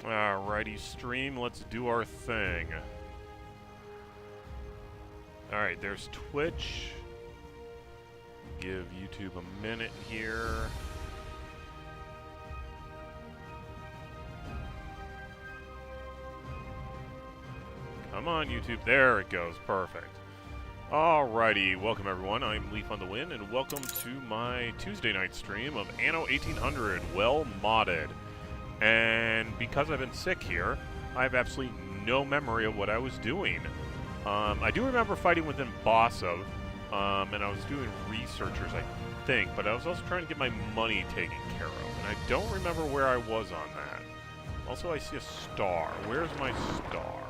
Alrighty, stream, let's do our thing. Alright, there's Twitch. Give YouTube a minute here. Come on, YouTube. There it goes. Perfect. Alrighty, welcome everyone. I'm Leaf on the Wind, and welcome to my Tuesday night stream of Anno 1800, well modded. And because I've been sick here, I have absolutely no memory of what I was doing. I do remember fighting within Bossa, and I was doing researchers, I think, but I was also trying to get my money taken care of, and I don't remember where I was on that. Also, I see a star. Where's my star?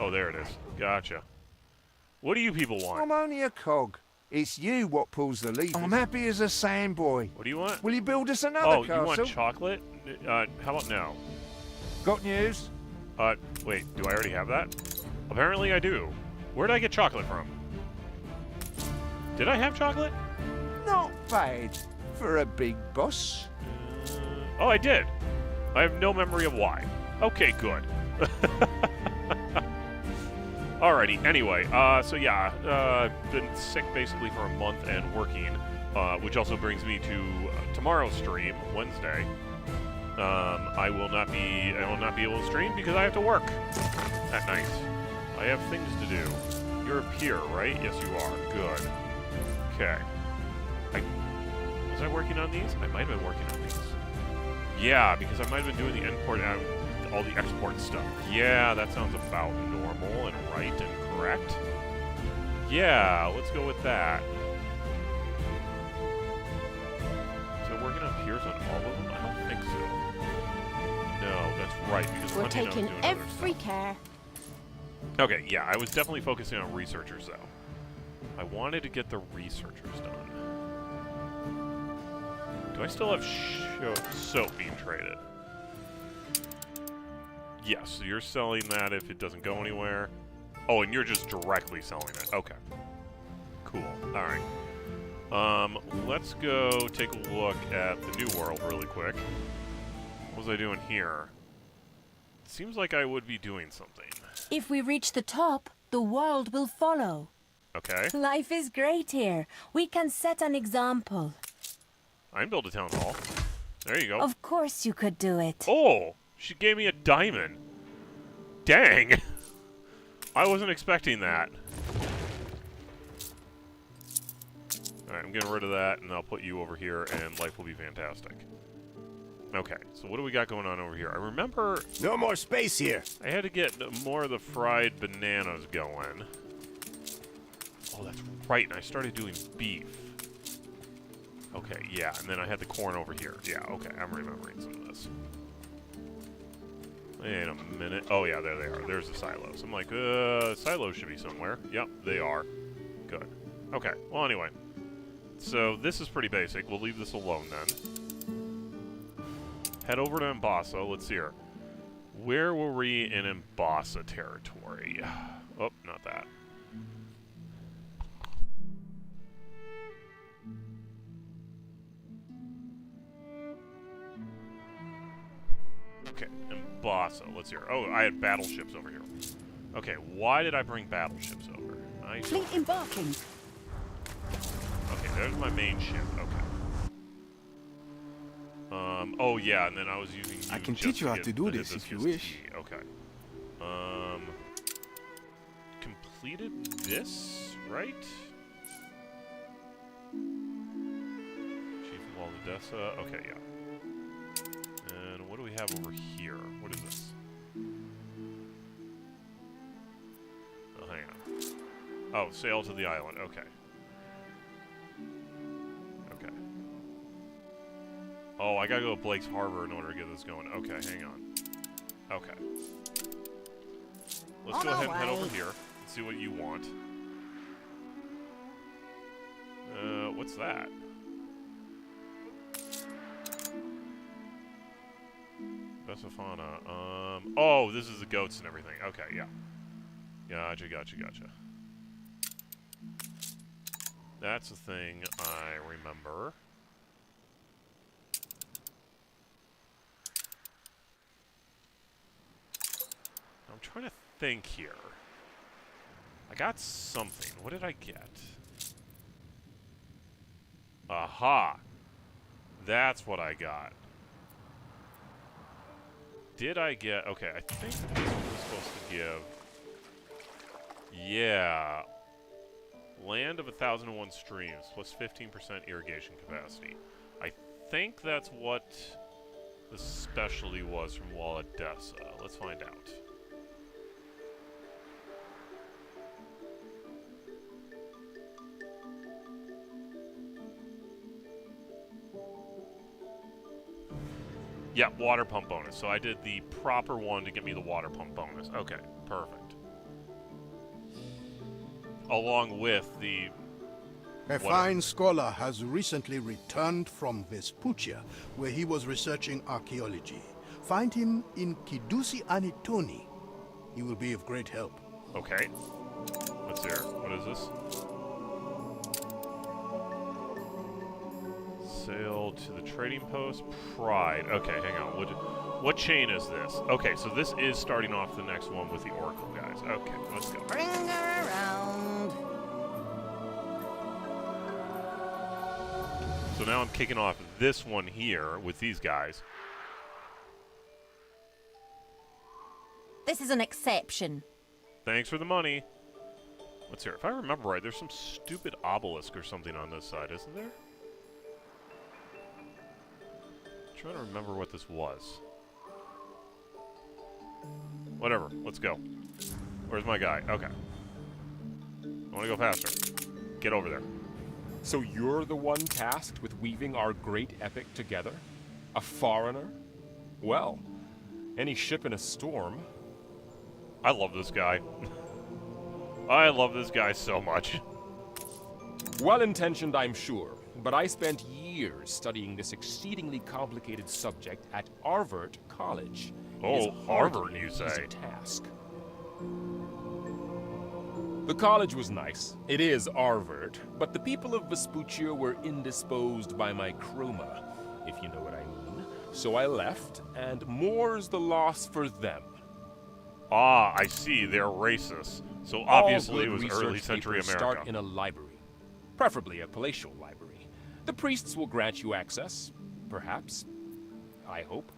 Oh, there it is. Gotcha. What do you people want? I'm only a cog. It's you what pulls the levers. I'm happy as a sandboy. What do you want? Will you build us another castle? Oh, you want chocolate? How about no? Got news? Wait, do I already have that? Apparently I do. Where did I get chocolate from? Did I have chocolate? Not bad for a big boss. Oh, I did. I have no memory of why. Okay, good. Alrighty, anyway, so yeah, been sick basically for a month and working, which also brings me to tomorrow's stream, Wednesday. I will not be able to stream because I have to work at night. I have things to do. You're a peer, right? Yes, you are. Good. Okay. Was I working on these? I might have been working on these. Yeah, because I might have been doing the import out, all the export stuff. Yeah, that sounds about normal and right and correct. Yeah, let's go with that. So working on peers on all of them? I don't think so. No, that's right, because we're Hunting taking doing every care. Okay, yeah, I was definitely focusing on researchers, though. I wanted to get the researchers done. Do I still have soap being traded? Yes, so you're selling that if it doesn't go anywhere. Oh, and you're just directly selling it. Okay. Cool. Alright. Let's go take a look at the New World really quick. What was I doing here? It seems like I would be doing something. If we reach the top, the world will follow. Okay. Life is great here. We can set an example. I can build a town hall. There you go. Of course you could do it. Oh! She gave me a diamond. Dang! I wasn't expecting that. Alright, I'm getting rid of that, and I'll put you over here, and life will be fantastic. Okay, so what do we got going on over here? I remember... No more space here! I had to get more of the fried bananas going. Oh, that's right, and I started doing beef. Okay, yeah, and then I had the corn over here. Yeah, okay, I'm remembering some of this. Wait a minute. Oh, yeah, there they are. There's the silos. I'm like, silos should be somewhere. Yep, they are. Good. Okay, well, anyway. So, this is pretty basic. We'll leave this alone, then. Head over to Mbassa. Let's see here. Where were we in Mbassa territory? Oh, not that. Okay, Mbassa. Let's hear. Oh, I had battleships over here. Okay, why did I bring battleships over? Fleet embarking. Okay, there's my main ship. Okay. Oh yeah, and then I was using. I can teach you how to do this if you wish. Okay. Completed this, right? Chief of Odessa. Okay, yeah. And what do we have over here? What is this? Oh, hang on. Oh, sail to the island. Okay. Okay. Oh, I gotta go to Blake's Harbour in order to get this going. Okay, hang on. Okay. Let's go ahead and head over here and see what you want. What's that? Vesafana. Oh, this is the goats and everything. Okay, yeah. Gotcha. That's a thing I remember. I'm trying to think here. I got something. What did I get? Aha! That's what I got. Did I get... Okay, I think this was supposed to give... Yeah. Land of 1,001 streams, plus 15% irrigation capacity. I think that's what the specialty was from Walladessa. Let's find out. Yeah, water pump bonus. So I did the proper one to get me the water pump bonus. Okay, perfect. Along with the... A fine scholar has recently returned from Vespuccia, where he was researching archaeology. Find him in Kidusi Anitoni. He will be of great help. Okay. What's here? What is this? Sail to the trading post. Pride. Okay, hang on. What chain is this? Okay, so this is starting off the next one with the Oracle guys. Okay, let's go. Bring her around. So now I'm kicking off this one here with these guys. This is an exception. Thanks for the money. What's here? If I remember right, there's some stupid obelisk or something on this side, isn't there? I'm trying to remember what this was. Whatever, let's go. Where's my guy? Okay. I want to go faster. Get over there. So you're the one tasked with weaving our great epic together? A foreigner? Well, any ship in a storm. I love this guy. I love this guy so much. Well-intentioned, I'm sure, but I spent years studying this exceedingly complicated subject at Arvert College. Oh, Harbour, you say? Easy task. The college was nice. It is Arvert, but the people of Vespuccia were indisposed by my chroma, if you know what I mean. So I left, and more's the loss for them. Ah, I see. They're racist. So obviously it was early century America. Start in a library, preferably a palatial library. The priests will grant you access, perhaps. I hope.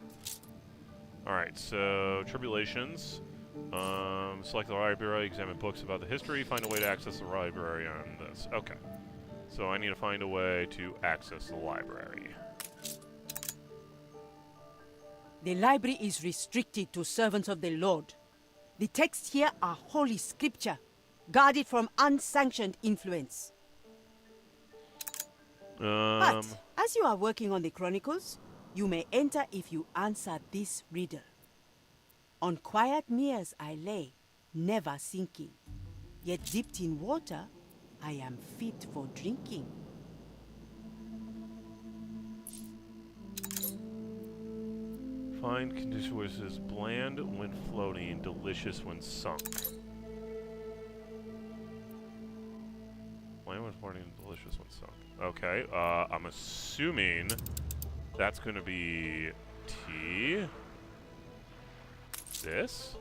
All right. So tribulations. Select the library. Examine books about the history. Find a way to access the library on this. Okay. So I need to find a way to access the library. The library is restricted to servants of the Lord. The texts here are holy scripture, guarded from unsanctioned influence. But, as you are working on the Chronicles, you may enter if you answer this riddle. On quiet meres I lay, never sinking. Yet dipped in water, I am fit for drinking. Find condition which is bland when floating, delicious when sunk. Bland when floating, delicious when sunk. Okay, I'm assuming that's going to be tea. This?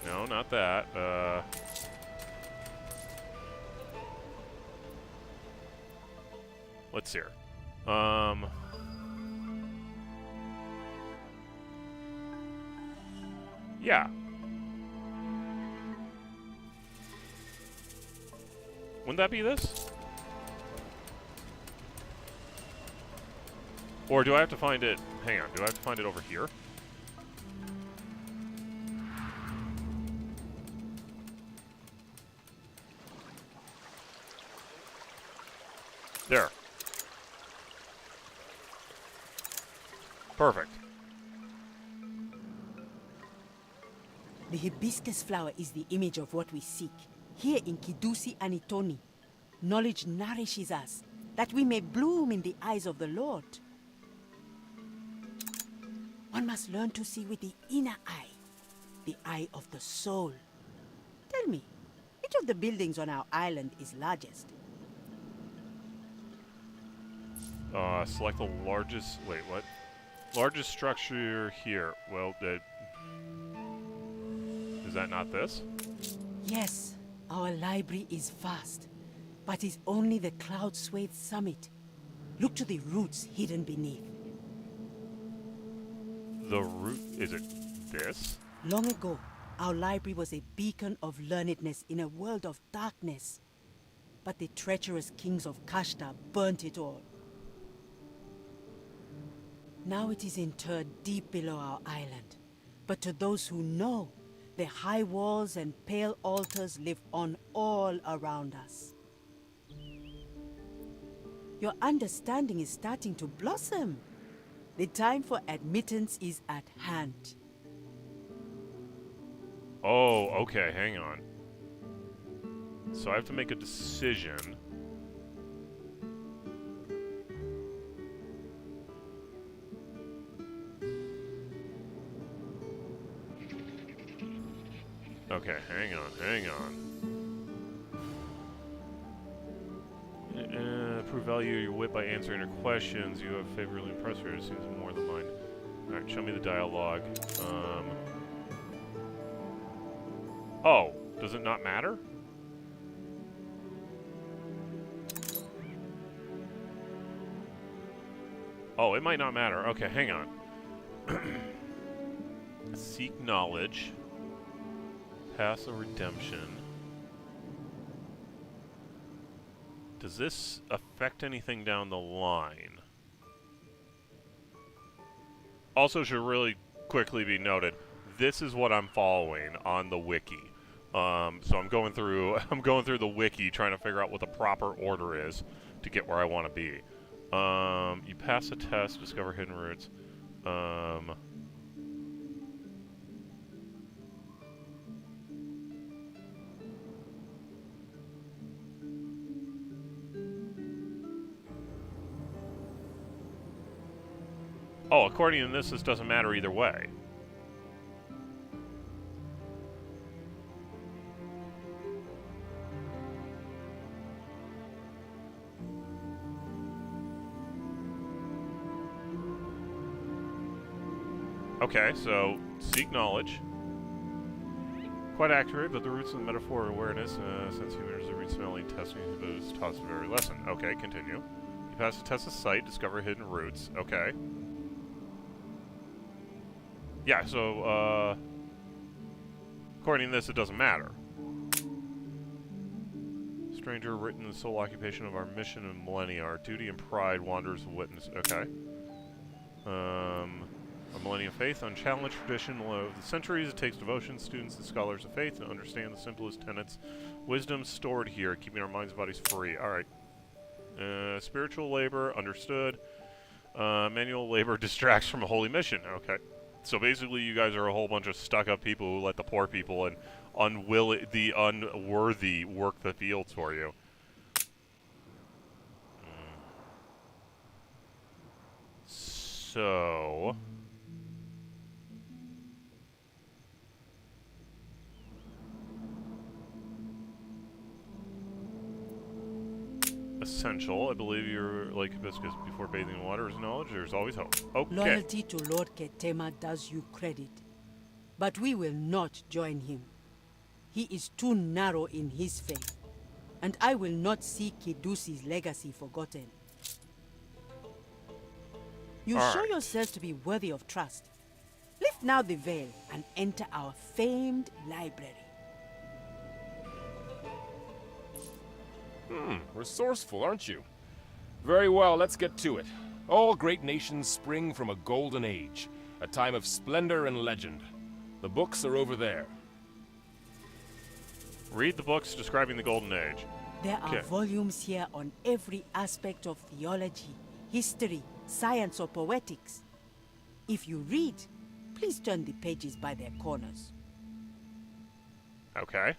No, not that. Let's see here. Yeah. Wouldn't that be this? Or do I have to find it... Hang on, do I have to find it over here? There. Perfect. The hibiscus flower is the image of what we seek. Here in Kidusi Anitoni, knowledge nourishes us, that we may bloom in the eyes of the Lord. One must learn to see with the inner eye, the eye of the soul, Tell me, which of the buildings on our island is largest? Select the largest... Wait, what? Largest structure here. Well, is that not this? Yes, our library is vast, but is only the cloud-swathed summit. Look to the roots hidden beneath. The root... Is it this? Long ago, our library was a beacon of learnedness in a world of darkness. But the treacherous kings of Kashta burnt it all. Now it is interred deep below our island. But to those who know, the high walls and pale altars live on all around us. Your understanding is starting to blossom. The time for admittance is at hand. Oh, okay, hang on. So I have to make a decision. Okay, hang on. Prove value of your wit by answering her questions. You have favorably impressed her. It seems more than mine. Alright, show me the dialogue. Oh, does it not matter? Oh, it might not matter. Okay, hang on. Seek knowledge. Pass a redemption. Does this affect anything down the line? Also should really quickly be noted, this is what I'm following on the wiki. So I'm going through the wiki trying to figure out what the proper order is to get where I want to be. You pass a test, discover hidden roots. Oh, according to this doesn't matter either way. Okay, so seek knowledge. Quite accurate, but the roots of the metaphor are awareness, since humans are read smelling, testing, but it's taught us a very lesson. Okay, continue. You pass the test of sight, discover hidden roots. Okay. Yeah, so, according to this, it doesn't matter. Stranger, written the sole occupation of our mission in millennia. Our duty and pride wanders the witness. Okay. A millennium faith, unchallenged tradition of the centuries. It takes devotion, students, and scholars of faith to understand the simplest tenets. Wisdom stored here, keeping our minds and bodies free. Alright. Spiritual labor, understood. Manual labor distracts from a holy mission. Okay. So basically you guys are a whole bunch of stuck-up people who let the poor people and the unworthy work the fields for you. So... essential. I believe you're like hibiscus. Before bathing in water is knowledge. There's always hope. Okay. Loyalty to Lord Ketema does you credit. But we will not join him. He is too narrow in his faith. And I will not see Kidusi's legacy forgotten. You show yourself to be worthy of trust. Lift now the veil and enter our famed library. Resourceful, aren't you? Very well, let's get to it. All great nations spring from a golden age, a time of splendor and legend. The books are over there. Read the books describing the Golden Age. There are volumes here on every aspect of theology, history, science, or poetics. If you read, please turn the pages by their corners. Okay.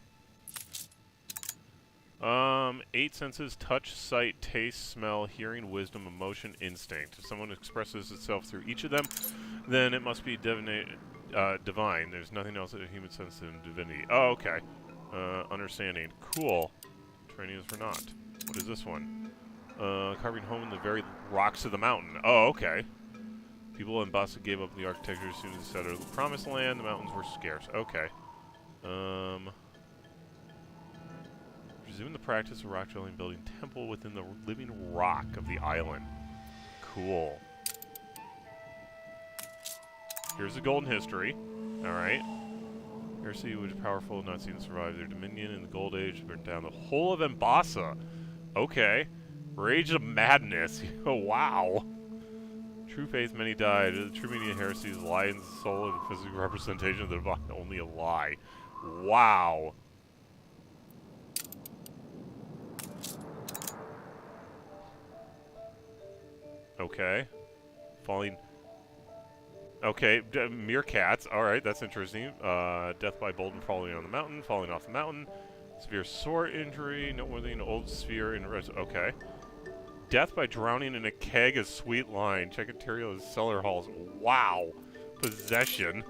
8 senses: touch, sight, taste, smell, hearing, wisdom, emotion, instinct. If someone expresses itself through each of them, then it must be divine. There's nothing else that a human sense in divinity. Oh, okay. Understanding. Cool. Training is for naught. What is this one? Carving home in the very rocks of the mountain. Oh, okay. People in Bassa gave up the architecture as soon as they settled the promised land. The mountains were scarce. Okay. Resume the practice of rock drilling, building temple within the living rock of the island. Cool. Here's the golden history. Alright. Heresy was powerful, not seen to survive their dominion in the Gold Age, burned down the whole of Mbassa. Okay. Rage of madness. Oh, wow. True faith, many died. The true meaning of heresy is lie in the soul and the physical representation of the divine. Only a lie. Wow. Okay. Falling. Okay, meerkats. Alright, that's interesting. Death by bolt and falling on the mountain, falling off the mountain. Severe sword injury, noteworthy an old sphere in res. Okay. Death by drowning in a keg of sweet wine. Check material as cellar halls. Wow. Possession.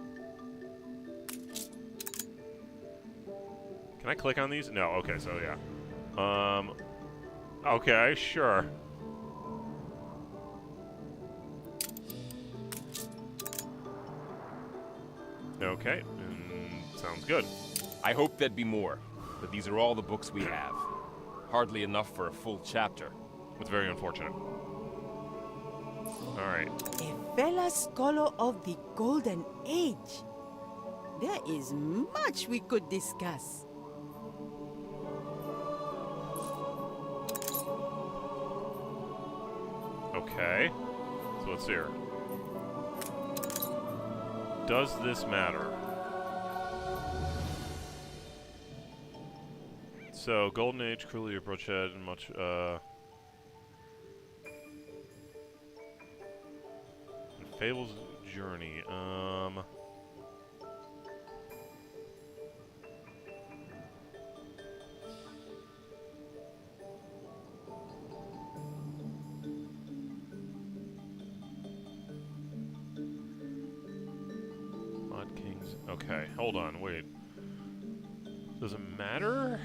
Can I click on these? No. Okay, so yeah. Okay, sure. Okay, sounds good. I hope there'd be more, but these are all the books we have. Hardly enough for a full chapter. It's very unfortunate. Alright. A fellow scholar of the Golden Age. There is much we could discuss. Okay. So let's see here. Does this matter? So, Golden Age, cruelly approached and much, Fable's Journey, Kings. Okay, hold on, wait. Does it matter?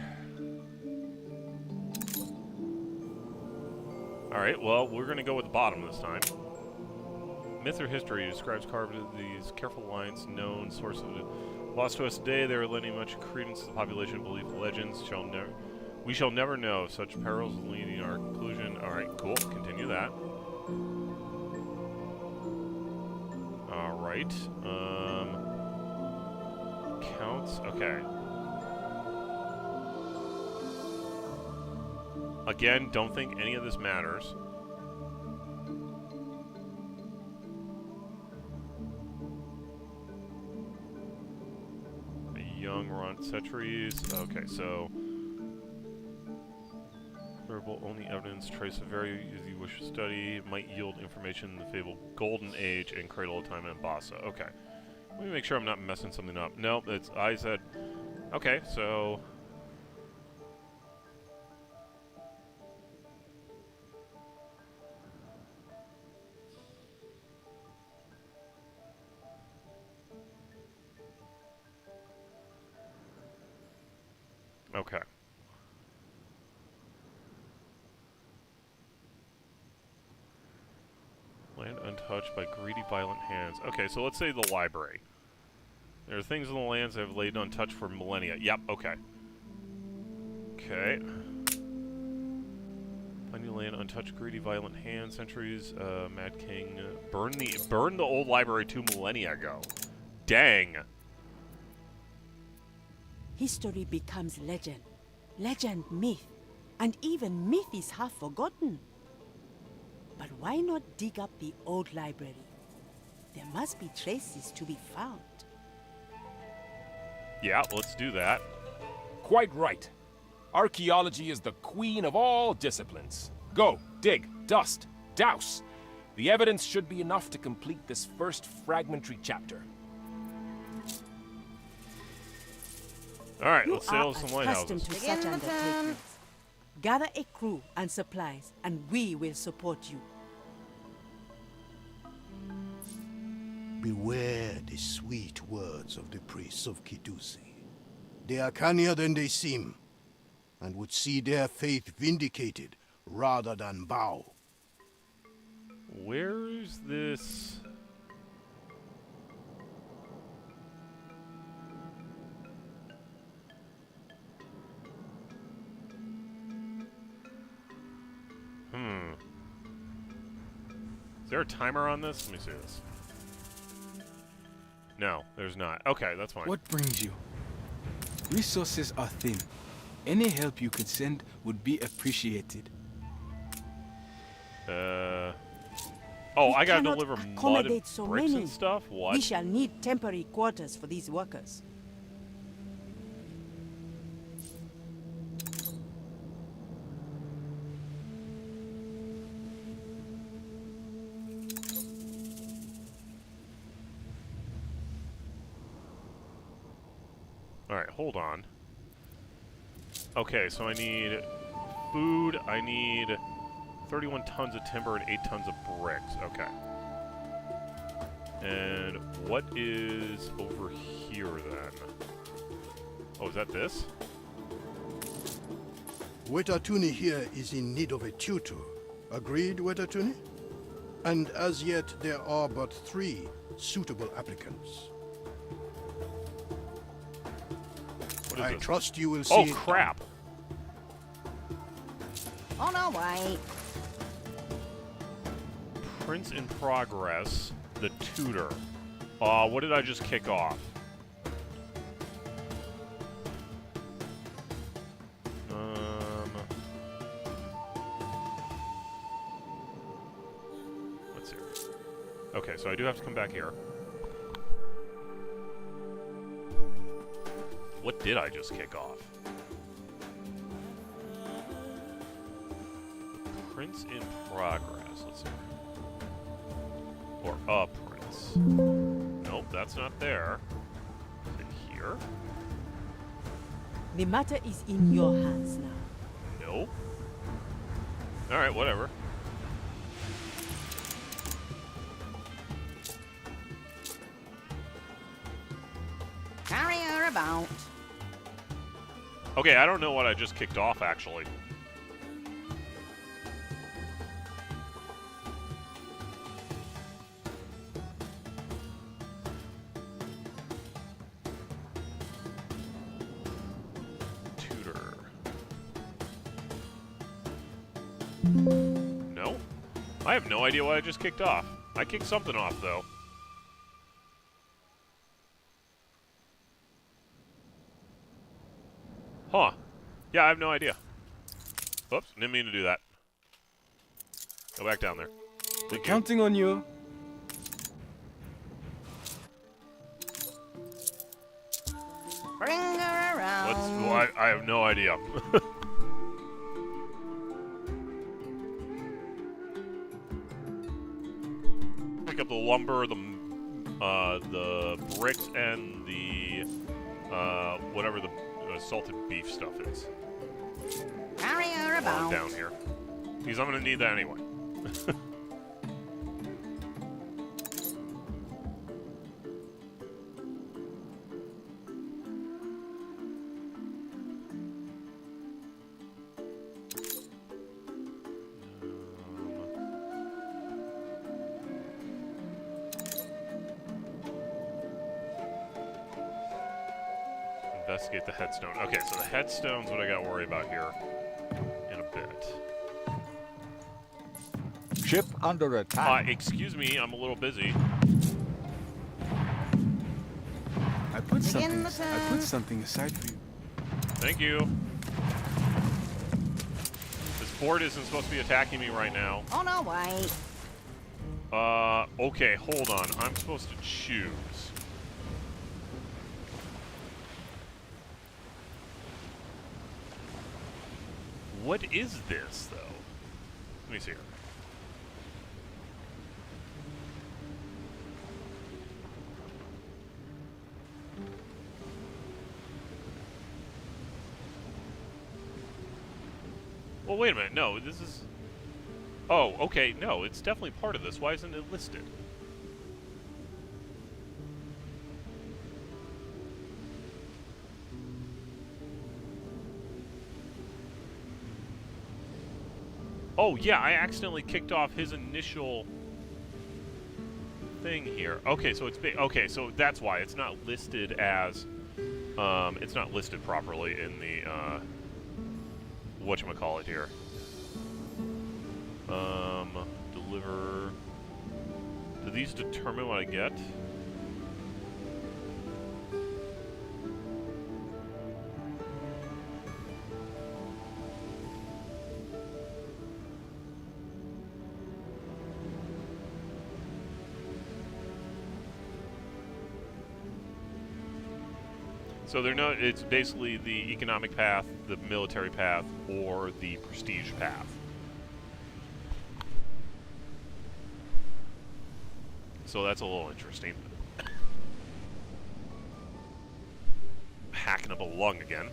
Alright, well, we're gonna go with the bottom this time. Myth or history describes carved these careful lines, known sources lost to us today. They are lending much credence to the population belief. Legends we shall never know. Such perils leading our conclusion. Alright, cool. Continue that. Alright. Counts. Okay. Again, don't think any of this matters. Young Ron Centuries. Okay, so verbal only evidence trace a very easy wish to study might yield information in the fabled Golden Age and Cradle of Time in Mbassa. Okay, let me make sure I'm not messing something up. No, it's I said. Okay, so okay. Land untouched by greedy, violent hands. Okay, so let's say the library. There are things in the lands that have laid untouched for millennia. Yep, okay. Okay. Find new land untouched, greedy, violent hands, centuries, Mad King. Burn the old library 2 millennia ago. Dang. History becomes legend. Legend myth. And even myth is half forgotten. But why not dig up the old library? There must be traces to be found. Yeah, let's do that. Quite right. Archaeology is the queen of all disciplines. Go, dig, dust, douse. The evidence should be enough to complete this first fragmentary chapter. Alright, You let's are sail some accustomed lighthouses. to such undertakings. Gather a crew and supplies, and we will support you. Beware the sweet words of the priests of Kidusi. They are cannier than they seem, and would see their faith vindicated rather than bow. Where's this? Is there a timer on this? Let me see this. No, there's not. Okay, that's fine. What brings you? Resources are thin. Any help you could send would be appreciated. Oh, We I gotta cannot deliver mud and accommodate so bricks many. and stuff? What? We shall need temporary quarters for these workers. Alright, hold on. Okay, so I need food, I need 31 tons of timber and 8 tons of bricks. Okay. And what is over here then? Oh, is that this? Wetatuni here is in need of a tutor. Agreed, Wetatuni? And as yet, there are but 3 suitable applicants. What is I this? trust you will see Oh, it crap! On our way. Prince in progress, the tutor. What did I just kick off? Let's see. Okay, so I do have to come back here. What did I just kick off? Prince in progress. Let's see. Or a prince. Nope, that's not there. Is it here? The matter is in your hands now. Nope. Alright, whatever. Carry her about. Okay, I don't know what I just kicked off, actually. Tutor. No? I have no idea what I just kicked off. I kicked something off, though. Huh. Yeah, I have no idea. Oops, didn't mean to do that. Go back down there. We're Thank you. counting on you. Bring her around. Well, I have no idea. Pick up the lumber, the bricks, and the whatever the salted beef stuff is. Carry her While I'm about. down here, because I'm gonna need that anyway. Investigate the headstone. Okay, so the headstone's what I gotta worry about here in a bit. Ship under attack. Excuse me, I'm a little busy. I put Begin the something aside for you. Thank you. This board isn't supposed to be attacking me right now. On our way. Okay, hold on. I'm supposed to choose. What is this, though? Let me see here. Well, wait a minute. No, this is... Oh, okay. No, it's definitely part of this. Why isn't it listed? Oh, yeah, I accidentally kicked off his initial thing here. Okay, so it's okay, so that's why it's not listed as it's not listed properly in the whatchamacallit here. Deliver. Do these determine what I get? So they're not, it's basically the economic path, the military path, or the prestige path. So that's a little interesting. Hacking up a lung again.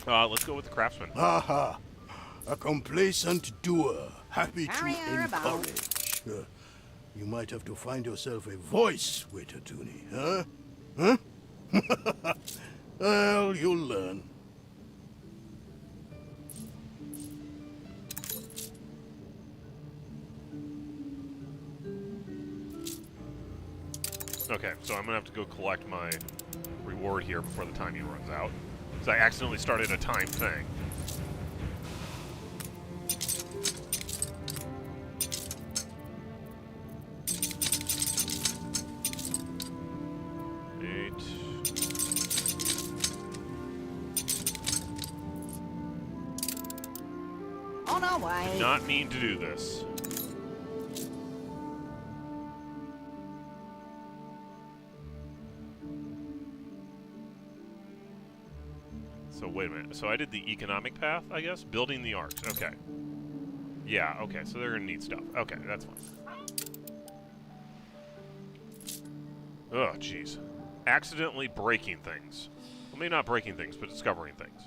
Let's go with the craftsman. Aha! A complacent doer, happy to encourage. You might have to find yourself a voice, Waiter Toonie, huh? Huh? Well, you'll learn. Okay, so I'm gonna have to go collect my reward here before the timing runs out. Because I accidentally started a time thing. On our way. Not mean to do this. So wait a minute. So I did the economic path, I guess? Building the arcs. Okay. Yeah, okay. So they're gonna need stuff. Okay, that's fine. Oh, jeez. Accidentally breaking things. Well, maybe not breaking things, but discovering things.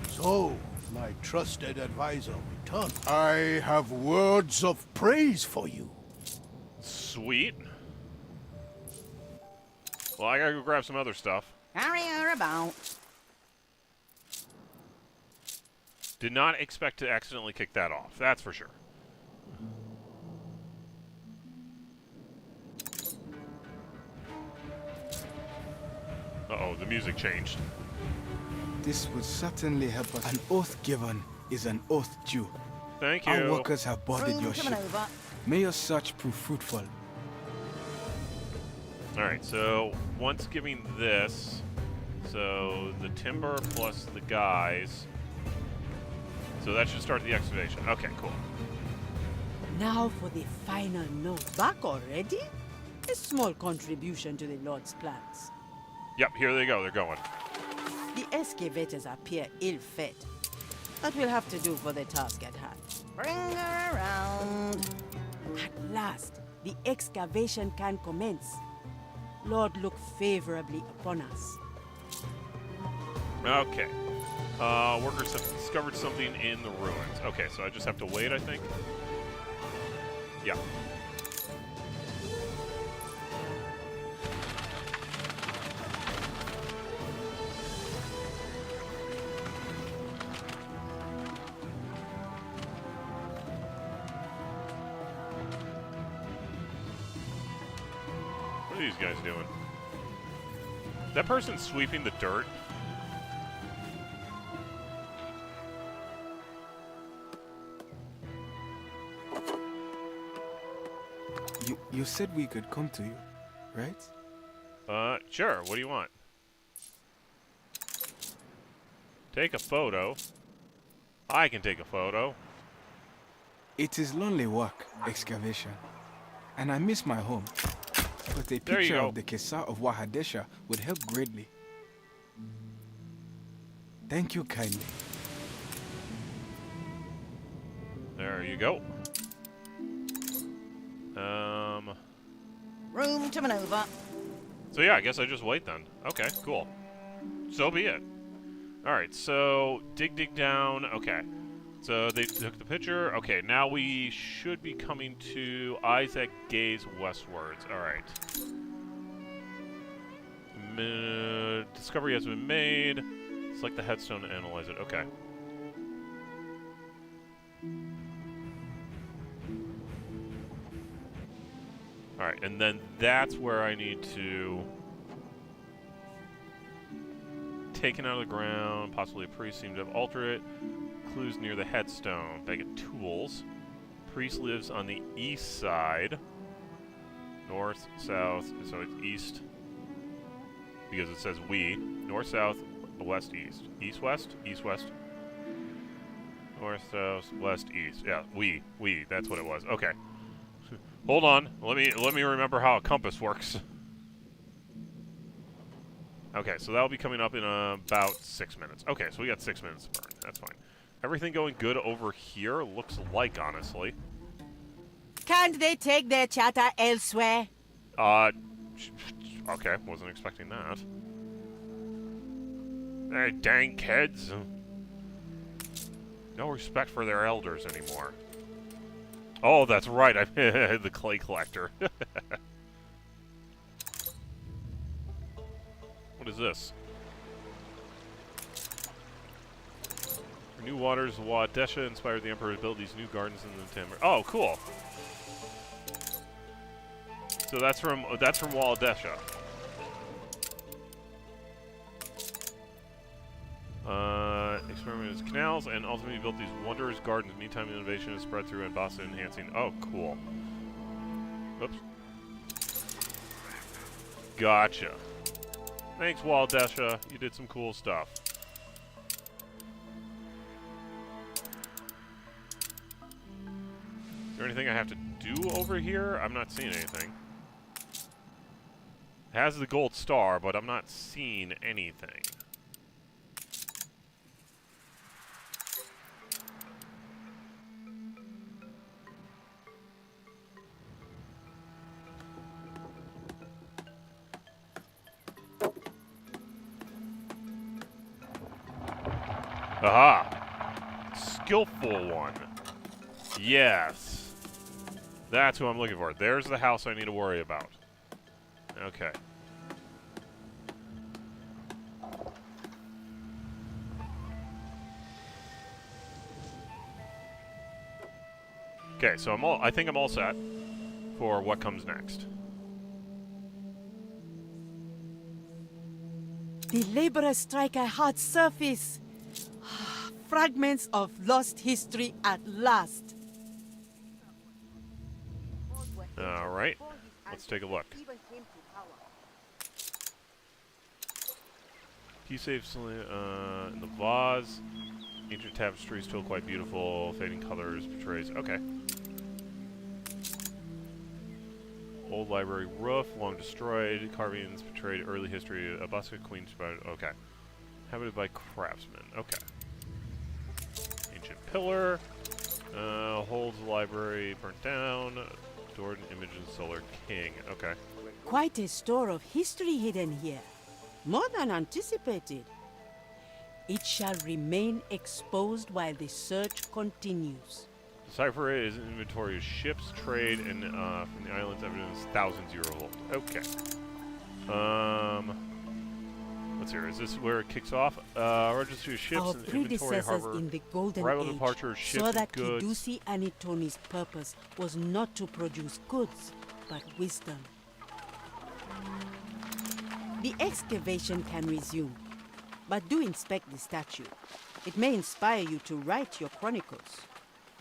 So, my trusted advisor returned. I have words of praise for you. Sweet. Well, I gotta go grab some other stuff. Hurry her about. Did not expect to accidentally kick that off, that's for sure. Uh-oh, the music changed. This would certainly help us. An oath given is an oath due. Thank you. Our workers have boarded your ship. Over. May your search prove fruitful. Alright, so once giving this, so the timber plus the guys, so that should start the excavation. Okay, cool. Now for the final note. Back already? A small contribution to the Lord's plans. Yep, here they go, they're going. The excavators appear ill-fed. That will have to do for the task at hand. Bring her around. At last, the excavation can commence. Lord, look favorably upon us. Okay. Workers have discovered something in the ruins. Okay, so I just have to wait, I think? Yeah. What are these guys doing? That person's sweeping the dirt. You said we could come to you, right? Sure. What do you want? Take a photo. I can take a photo. It is lonely work, excavation. And I miss my home. But a There you picture go. of the Kesar of Wahadesha would help greatly. Thank you kindly. There you go. Room to maneuver. So yeah, I guess I just wait then. Okay, cool. So be it. Alright, so dig down. Okay. So they took the picture. Okay, now we should be coming to Isaac Gaze westwards. Alright. discovery has been made. Select the headstone to analyze it. Okay. Alright, and then that's where I need to... Taken out of the ground, possibly a priest seemed to have altered it. Clues near the headstone. Bag of tools. Priest lives on the east side. North, south, so it's east. Because it says we. North, south, west, east. East, west? East, west. North, south, west, east. Yeah, we. That's what it was. Okay. Hold on. Let me remember how a compass works. Okay, so that'll be coming up in about 6 minutes. Okay, so we got 6 minutes to burn. That's fine. Everything going good over here, looks like, honestly. Can't they take their chatter elsewhere? Okay, wasn't expecting that. Hey, dang kids. No respect for their elders anymore. Oh, that's right, I'm the clay collector. What is this? New waters, Wadesha inspired the Emperor to build these new gardens in the Timber. Oh, cool. So that's from Wadesha. Experimented canals and ultimately built these wondrous gardens. Meantime, innovation is spread through and Boston enhancing. Oh, cool. Oops. Gotcha. Thanks, Waldesha. You did some cool stuff. Is there anything I have to do over here? I'm not seeing anything. It has the gold star, but I'm not seeing anything. Aha! Skillful one. Yes. That's who I'm looking for. There's the house I need to worry about. Okay. Okay, so I think I'm all set for what comes next. The laborers strike a hard surface. Fragments of lost history at last. All right, let's take a look. Key safes in the vase. Ancient tapestry still quite beautiful. Fading colors portrays. Okay. Old library roof, long destroyed. Carvings portrayed early history. A bust of Queen Spider. Okay. Habited by craftsmen. Okay. Ancient pillar. Holds the library burnt down. Stored an image of the Solar King. Okay. Quite a store of history hidden here. More than anticipated. It shall remain exposed while the search continues. Decipher it is an inventory of ships, trade, and from the island's evidence, thousands-year old. Okay. Let's hear. Is this where it kicks off? Registry of ships Our and inventory predecessors harbor. in the Golden Arrival Age departure of ships saw and that goods. Kidusi Anitoni's purpose was not to produce goods, but wisdom. The excavation can resume, but do inspect the statue. It may inspire you to write your chronicles.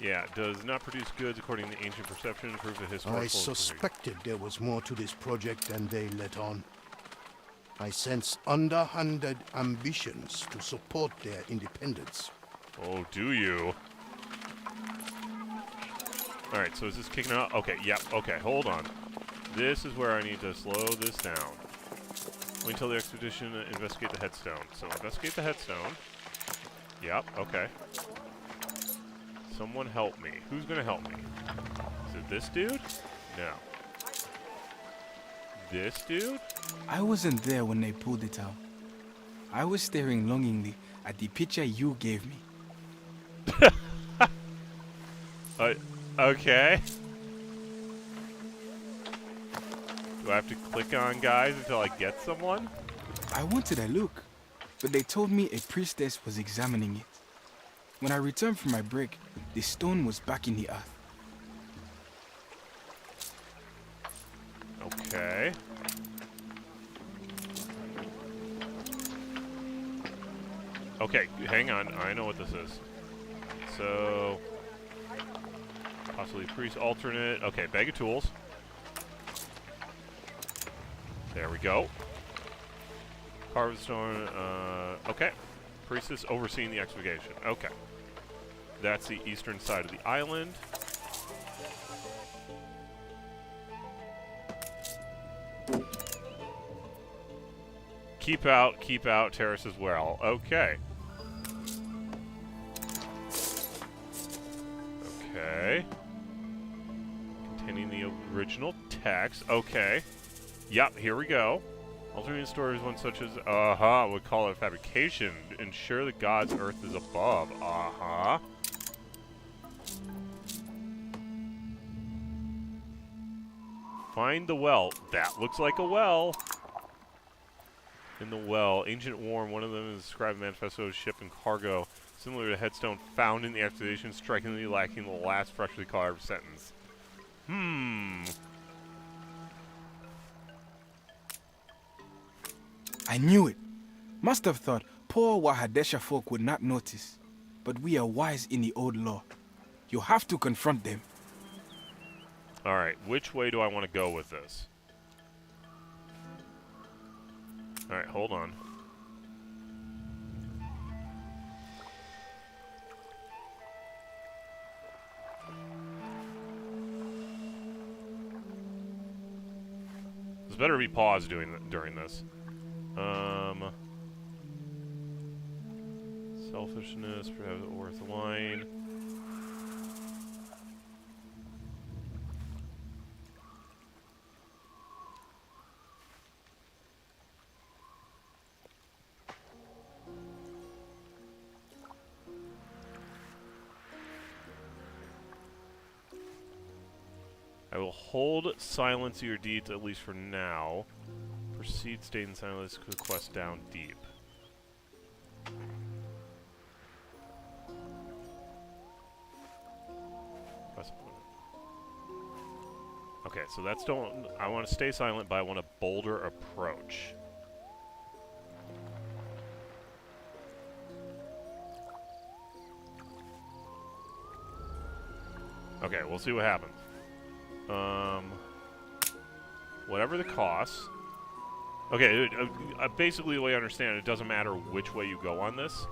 Yeah, does not produce goods according to ancient perception, prove the historical... I suspected there was more to this project than they let on. I sense underhanded ambitions to support their independence. Oh, do you? Alright, so is this kicking out? Okay, yep, okay, hold on. This is where I need to slow this down. Wait until the expedition investigate the headstone. So investigate the headstone. Yep, okay. Someone help me. Who's gonna help me? Is it this dude? No. This dude? I wasn't there when they pulled it out. I was staring longingly at the picture you gave me. Okay. Do I have to click on guys until I get someone? I wanted a look, but they told me a priestess was examining it. When I returned from my break, the stone was back in the earth. Okay. Okay, hang on. I know what this is. So, possibly priest alternate. Okay, bag of tools. There we go. Carved stone. Okay. Priestess overseeing the excavation. Okay. That's the eastern side of the island. Keep out, terrace as well. Okay. Okay. Containing the original text. Okay. Yep, here we go. Alternate stories, one such as, would call it fabrication. Ensure that God's earth is above. Find the well. That looks like a well. In the well, ancient warm. One of them is described in Manifesto's ship and cargo, similar to the headstone found in the excavation, strikingly lacking the last freshly carved sentence. I knew it. Must have thought poor Wahadesha folk would not notice. But we are wise in the old law. You have to confront them. Alright, which way do I want to go with this? Alright, hold on. There's better be pause during this. Selfishness, perhaps worth a line. I will hold silence of your deeds, at least for now. Proceed, stay in silence, quest down deep. Okay, so that's don't. I want to stay silent, but I want a bolder approach. Okay, we'll see what happens. Whatever the cost. Okay, basically the way I understand it, it doesn't matter which way you go on this.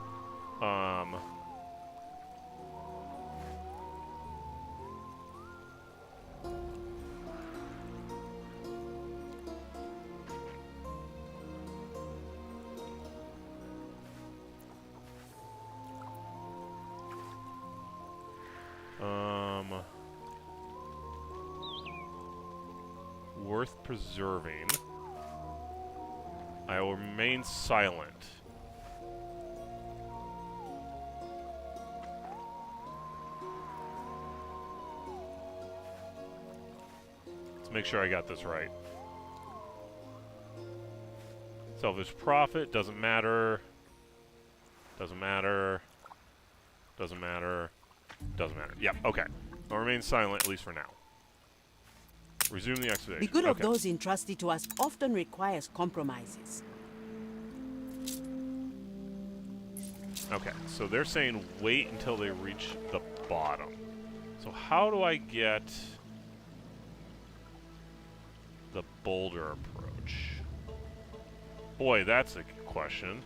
Worth preserving. I will remain silent. Let's make sure I got this right. Selfish profit, doesn't matter. Doesn't matter. Doesn't matter. Doesn't matter. Yep, okay. I'll remain silent, at least for now. Resume the excavation. The good of those entrusted to us often requires compromises. Okay, so they're saying wait until they reach the bottom. So how do I get the boulder approach? Boy, that's a question.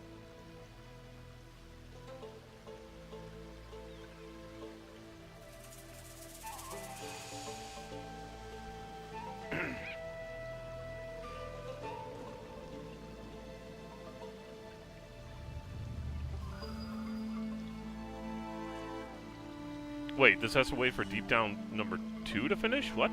Wait, this has to wait for deep down number 2 to finish? What?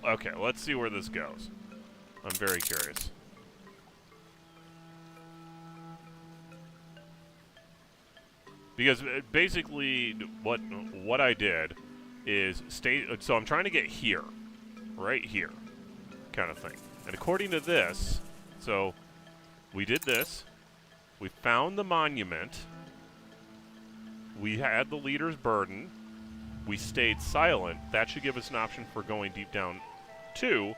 Okay, let's see where this goes. I'm very curious. Because basically, what I did is so I'm trying to get here, right here, kind of thing. And according to this, so we did this. We found the monument. We had the leader's burden. We stayed silent. That should give us an option for going deep down 2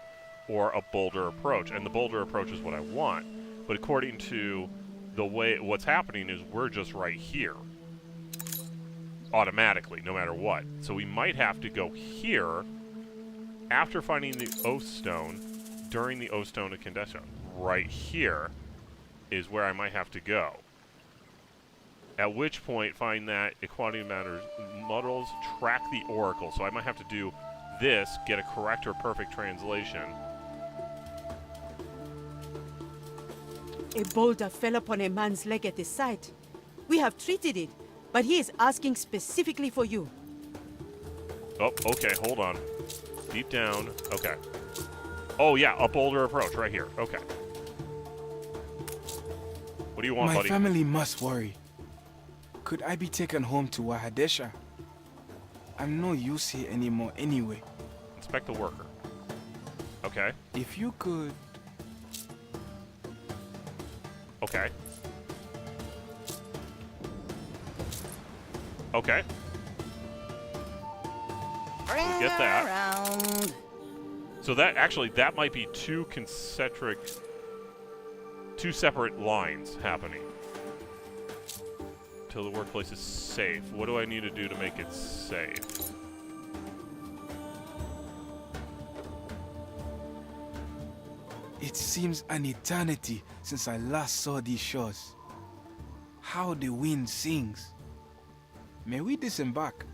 or a boulder approach. And the boulder approach is what I want. But according to the way what's happening is we're just right here. Automatically, no matter what. So we might have to go here after finding the Oath Stone during the Oath Stone Incandescent. Right here is where I might have to go. At which point, find that Equality Matters models track the Oracle. So I might have to do this, get a correct or perfect translation. A boulder fell upon a man's leg at the site. We have treated it, but he is asking specifically for you. Oh, okay, hold on. Deep down, okay. Oh yeah, a boulder approach right here, okay. What do you want, buddy? My family must worry. Could I be taken home to Wahadesha? I'm no use here anymore anyway. Inspect the worker. Okay. If you could... Okay. Okay. Get that. Around. So that actually, that might be two separate lines happening. Till the workplace is safe. What do I need to do to make it safe? It seems an eternity since I last saw these shores. How the wind sings. May we disembark?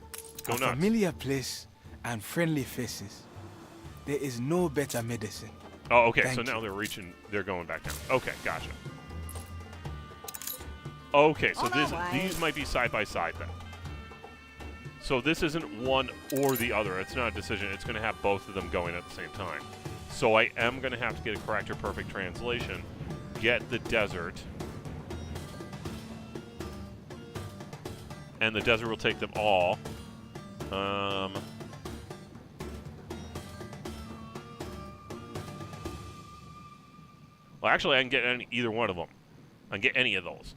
Go A nuts. familiar place and friendly faces. There is no better medicine. Oh, okay, Thank so now you. they're going back down. Okay, gotcha. Okay, so these might be side by side then. So this isn't one or the other. It's not a decision. It's going to have both of them going at the same time. So I am going to have to get a correct or perfect translation. Get the desert. And the desert will take them all. Well, actually, I can get either one of them. I can get any of those.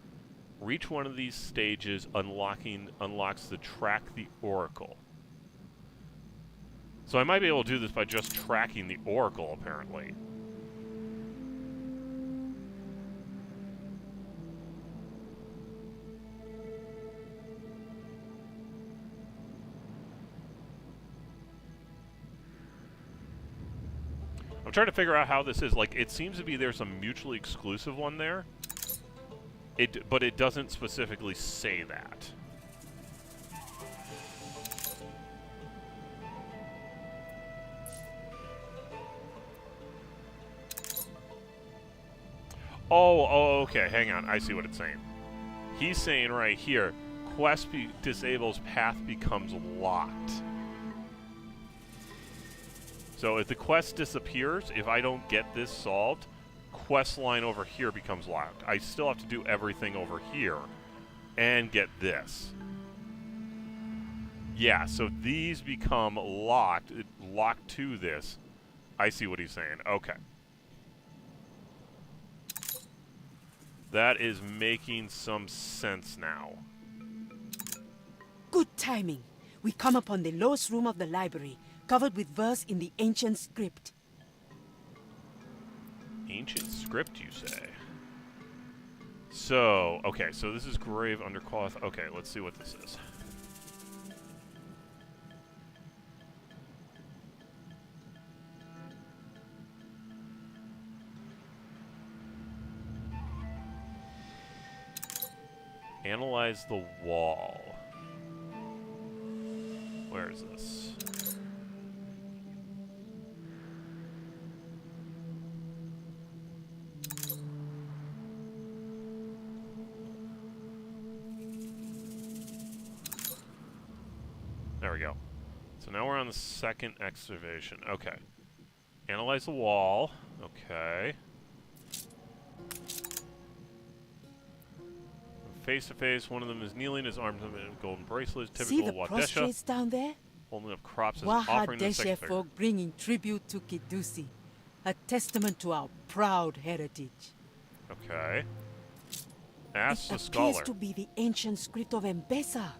Reach one of these stages, unlocks the Track the Oracle. So I might be able to do this by just tracking the Oracle, apparently. I'm trying to figure out how this is. Like, it seems to be there's a mutually exclusive one there. But it doesn't specifically say that. Oh, okay. Hang on. I see what it's saying. He's saying right here, quest disables, path becomes locked. So if the quest disappears, if I don't get this solved, quest line over here becomes locked. I still have to do everything over here and get this. Yeah, so these become locked to this. I see what he's saying. Okay. That is making some sense now. Good timing. We come upon the lowest room of the library, covered with verse in the ancient script. Ancient script, you say? So, okay, so this is grave under cloth. Okay, let's see what this is. Analyze the wall. Where is this? There we go. So now we're on the second excavation. Okay. Analyze the wall. Okay. Face to face, one of them is kneeling, his arms have a golden bracelet, See typical the Wadesha. prostrates down there? Holding up crops as an offering to the Wahadesha second figure. folk bringing tribute to Kidusi, a testament to our proud heritage. Okay. Ask the It scholar. appears to be the ancient script of Mbesa.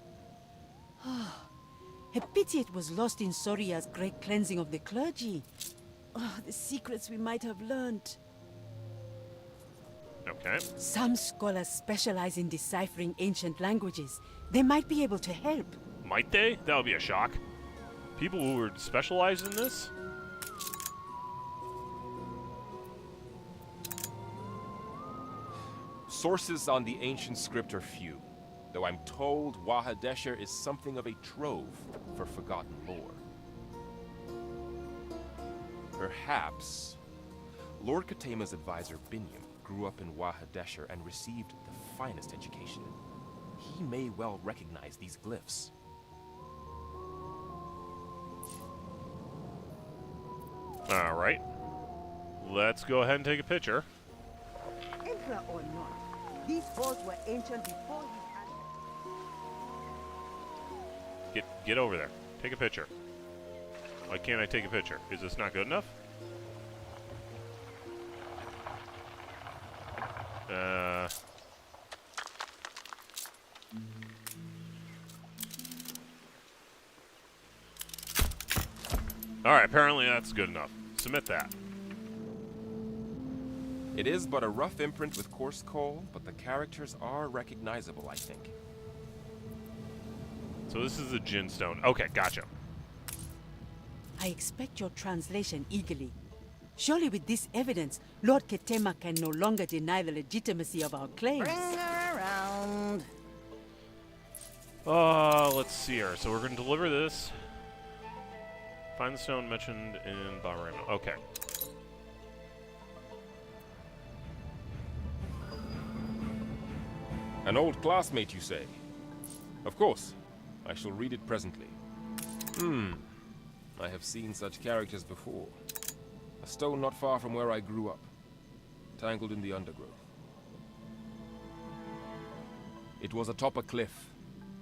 A pity it was lost in Soria's great cleansing of the clergy. Oh, the secrets we might have learned. Okay. Some scholars specialize in deciphering ancient languages. They might be able to help. Might they? That would be a shock. People who would specialize in this? Sources on the ancient script are few, though I'm told Wahadesha is something of a trove for forgotten lore. Perhaps Lord Katema's advisor Binyam grew up in Wahadesha and received the finest education. He may well recognize these glyphs. Alright. Let's go ahead and take a picture. Emperor or not, these walls were ancient before his Get over there. Take a picture. Why can't I take a picture? Is this not good enough? Alright, apparently that's good enough. Submit that. It is but a rough imprint with coarse coal, but the characters are recognizable, I think. So this is the Jin Stone. Okay, gotcha. I expect your translation eagerly. Surely with this evidence, Lord Ketema can no longer deny the legitimacy of our claims. Bring her around. Let's see here. So we're going to deliver this. Find the stone mentioned in Bahrain. Okay. An old classmate, you say? Of course. I shall read it presently. I have seen such characters before. A stone not far from where I grew up, tangled in the undergrowth. It was atop a cliff.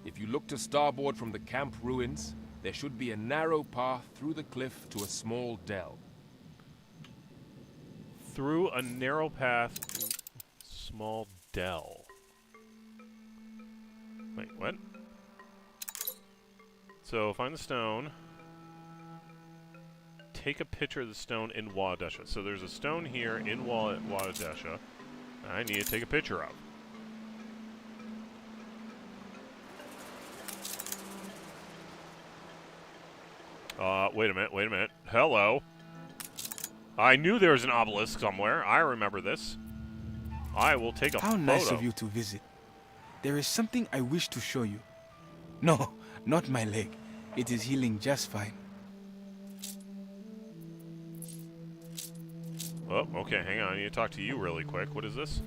If you look to starboard from the camp ruins, there should be a narrow path through the cliff to a small dell. Through a narrow path, small dell. Wait, what? So find the stone. Take a picture of the stone in Wahadesha. So there's a stone here in Wahadesha I need to take a picture of. Wait a minute. Hello. I knew there was an obelisk somewhere. I remember this. I will take a photo. How nice of you to visit. There is something I wish to show you. No, not my leg. It is healing just fine. Oh, okay, hang on. I need to talk to you really quick. What is this?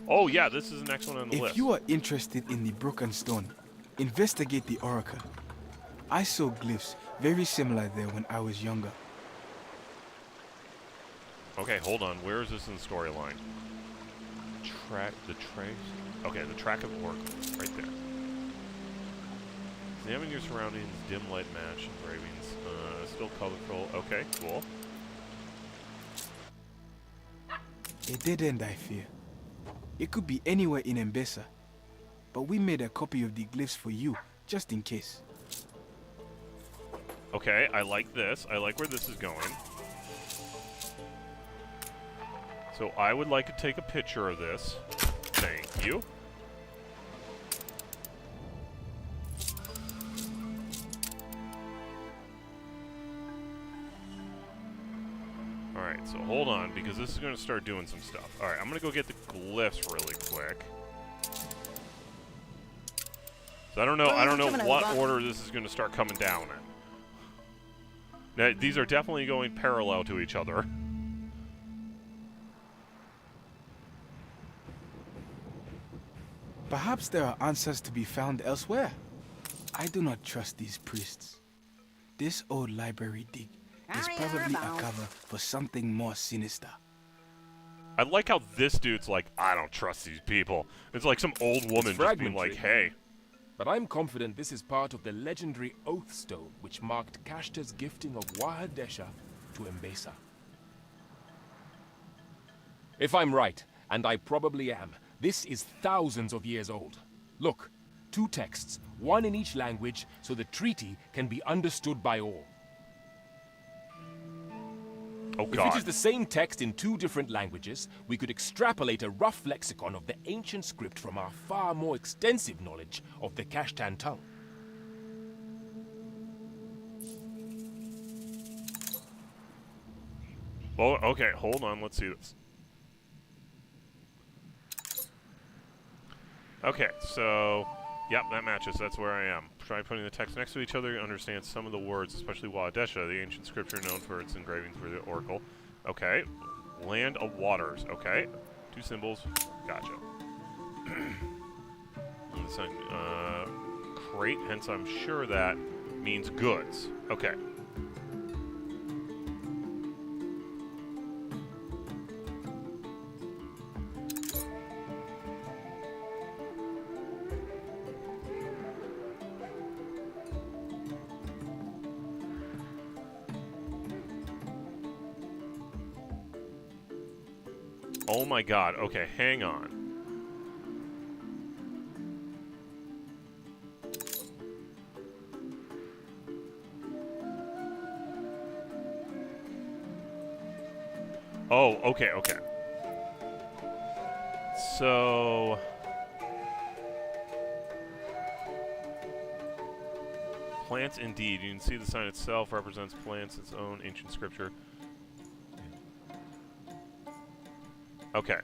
Oh, yeah, this is the next one on the list. If you are interested in the broken stone, investigate the oracle. I saw glyphs very similar there when I was younger. Okay, hold on. Where is this in the storyline? The trace? Okay, the track of oracle. Right there. Examine your surroundings, dim light match, engravings. Still colorful. Okay, cool. A dead end, I fear. It could be anywhere in Mbesa, but we made a copy of the glyphs for you, just in case. Okay, I like this. I like where this is going. So I would like to take a picture of this. Thank you. Alright, so hold on, because this is going to start doing some stuff. Alright, I'm going to go get the glyphs really quick. So I don't know what order this is going to start coming down in. Now, these are definitely going parallel to each other. Perhaps there are answers to be found elsewhere. I do not trust these priests. This old library dig is probably a cover for something more sinister. I like how this dude's like, I don't trust these people. It's like some old woman just being like, hey. But I'm confident this is part of the legendary Oath Stone, which marked Kashta's gifting of Wahadesha to Mbesa. If I'm right, and I probably am, this is thousands of years old. Look, 2 texts, one in each language, so the treaty can be understood by all. Oh, If God. it is the same text in 2 different languages, we could extrapolate a rough lexicon of the ancient script from our far more extensive knowledge of the Kashtan tongue. Well, okay, hold on. Let's see this. Okay, so, yep, that matches. That's where I am. Try putting the text next to each other to understand some of the words, especially Wadesha, the ancient scripture known for its engravings for the oracle. Okay, land of waters. Okay, 2 symbols. Gotcha. Crate, hence I'm sure that means goods. Okay. Oh my God, okay, hang on. Oh, okay, okay. So... plants indeed. You can see the sign itself represents plants, its own ancient scripture. Okay.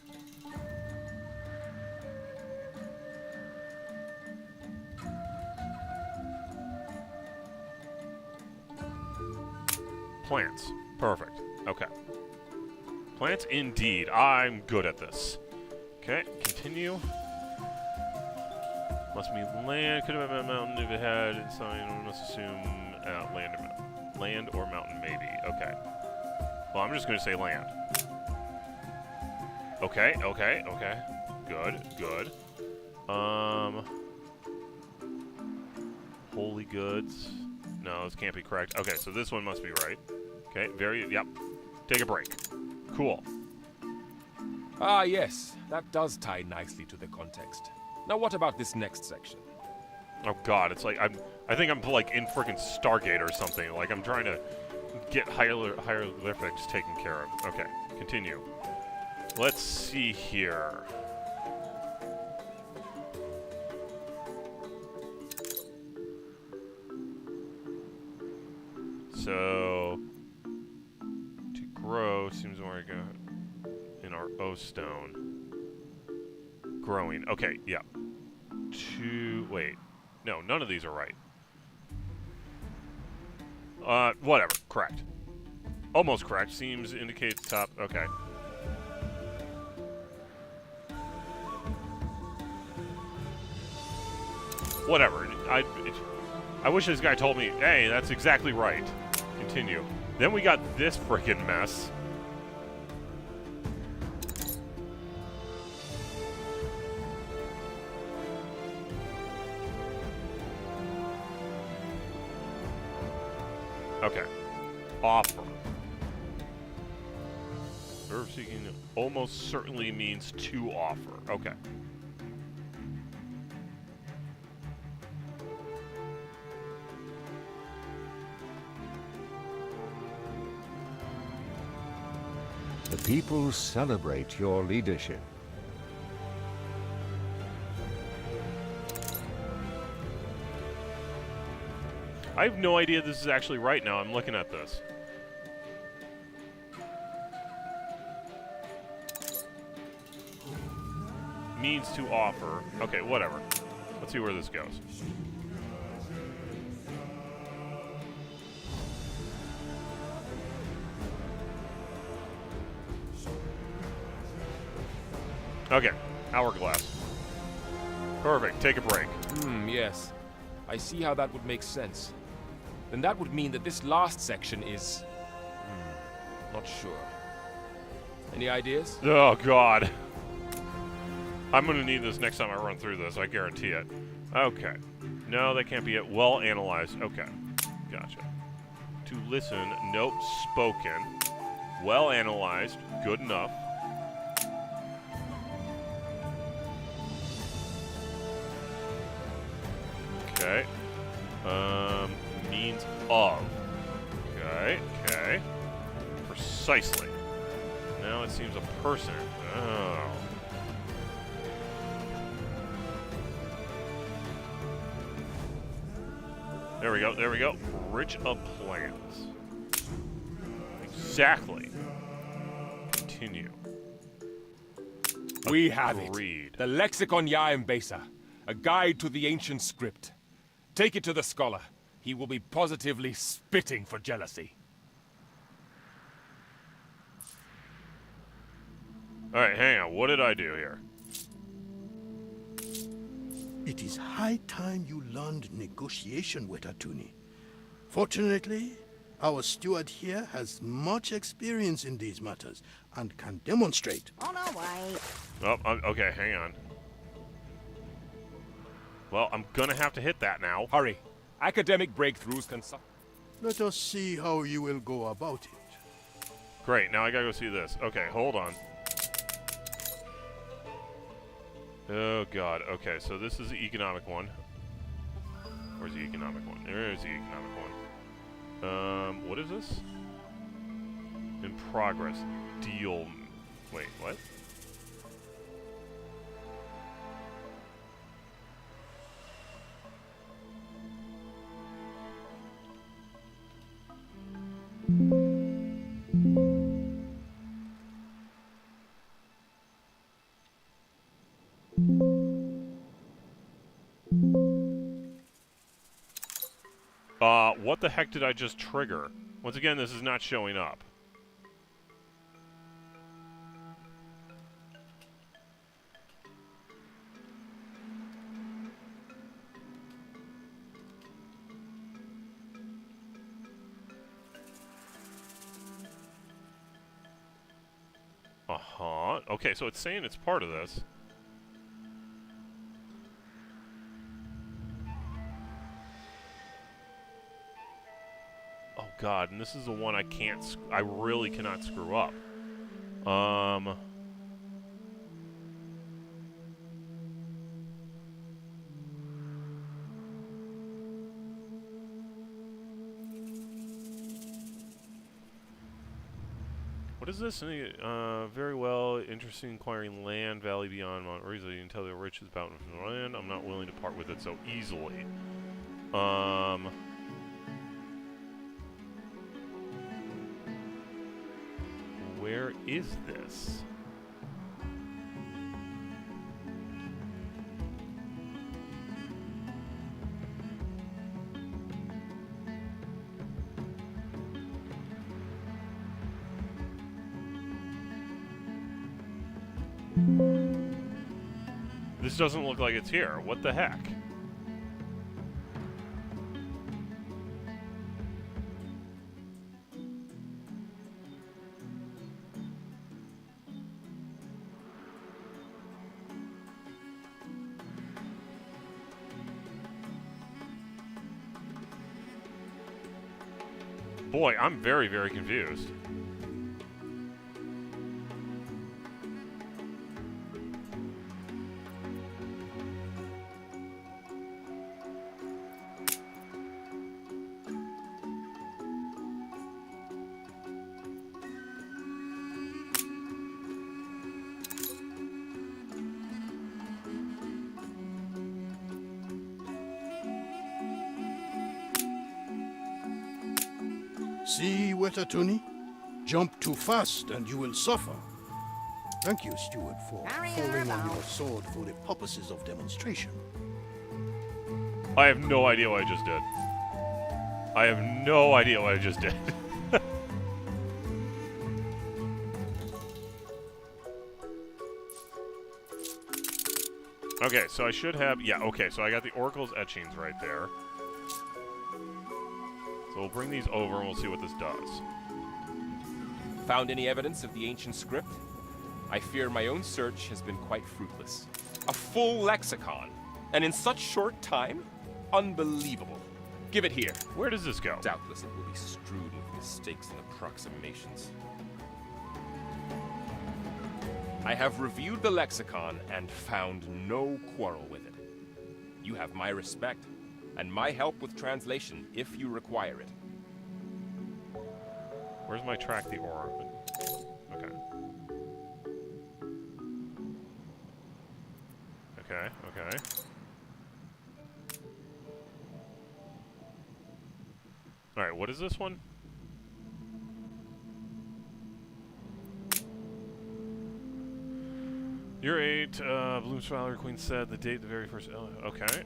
Plants. Perfect. Okay. Plants indeed. I'm good at this. Okay, continue. Must be land. Could have been a mountain if it had sign. We must assume land or mountain, maybe. Okay. Well, I'm just going to say land. Okay, okay, okay. Good, good. Holy goods. No, this can't be correct. Okay, so this one must be right. Okay, yep. Take a break. Cool. Ah, yes. That does tie nicely to the context. Now what about this next section? Oh God, it's like I think I'm like in freaking Stargate or something. Like I'm trying to get hieroglyphics taken care of. Okay, continue. Let's see here. So to grow seems more like in our O stone. Growing. Okay, yeah. Wait. No, none of these are right. Whatever. Correct. Almost correct. Seems indicates top. Okay. Whatever. I wish this guy told me, hey, that's exactly right. Continue. Then we got this frickin' mess. Okay. Offer. Verb seeking almost certainly means to offer. Okay. The people celebrate your leadership. I have no idea this is actually right now. I'm looking at this. Means to offer. Okay, whatever. Let's see where this goes. Okay, hourglass. Perfect, take a break. Yes. I see how that would make sense. Then that would mean that this last section is Not sure. Any ideas? Oh, God. I'm going to need this next time I run through this. I guarantee it. Okay. No, that can't be it. Well analyzed. Okay. Gotcha. To listen. Nope. Spoken. Well analyzed. Good enough. Okay. Means of. Okay. Okay. Precisely. Now it seems a person. Oh. There we go, there we go. Rich of plans. Exactly. Continue. We have Agreed. it. The Lexicon Yaembesa. A guide to the ancient script. Take it to the scholar. He will be positively spitting for jealousy. Alright, hang on. What did I do here? It is high time you learned negotiation, Wetatuni. Fortunately, our steward here has much experience in these matters and can demonstrate. On our way. Oh, okay, hang on. Well, I'm gonna have to hit that now. Hurry. Academic breakthroughs can suck. Let us see how you will go about it. Great, now I gotta go see this. Okay, hold on. Oh, God. Okay, so this is the economic one. Where's the economic one? There's the economic one. What is this? In progress. Deal. Wait, what? What the heck did I just trigger? Once again, this is not showing up. Uh-huh. Okay, so it's saying it's part of this. Oh, God, and this is the one I can't... I really cannot screw up. What is this? Very well. Interesting inquiring land, valley beyond Mount Rizzo. You can tell the rich is about land. I'm not willing to part with it so easily. Where is this? This doesn't look like it's here. What the heck? Boy, I'm very, very confused. See, Wetatuni? Jump too fast and you will suffer. Thank you, steward, for falling on your sword for the purposes of demonstration. I have no idea what I just did. I have no idea what I just did. Okay, so I should have... Yeah, okay, so I got the Oracle's etchings right there. So we'll bring these over and we'll see what this does. Found any evidence of the ancient script? I fear my own search has been quite fruitless. A full lexicon, and in such short time? Unbelievable. Give it here. Where does this go? Doubtless it will be strewn with mistakes and approximations. I have reviewed the lexicon and found no quarrel with it. You have my respect, and my help with translation if you require it. Where's my track the aura? Okay. Okay, okay. Alright, what is this one? You're 8, Bloom's Valerie Queen said the date the very first... okay.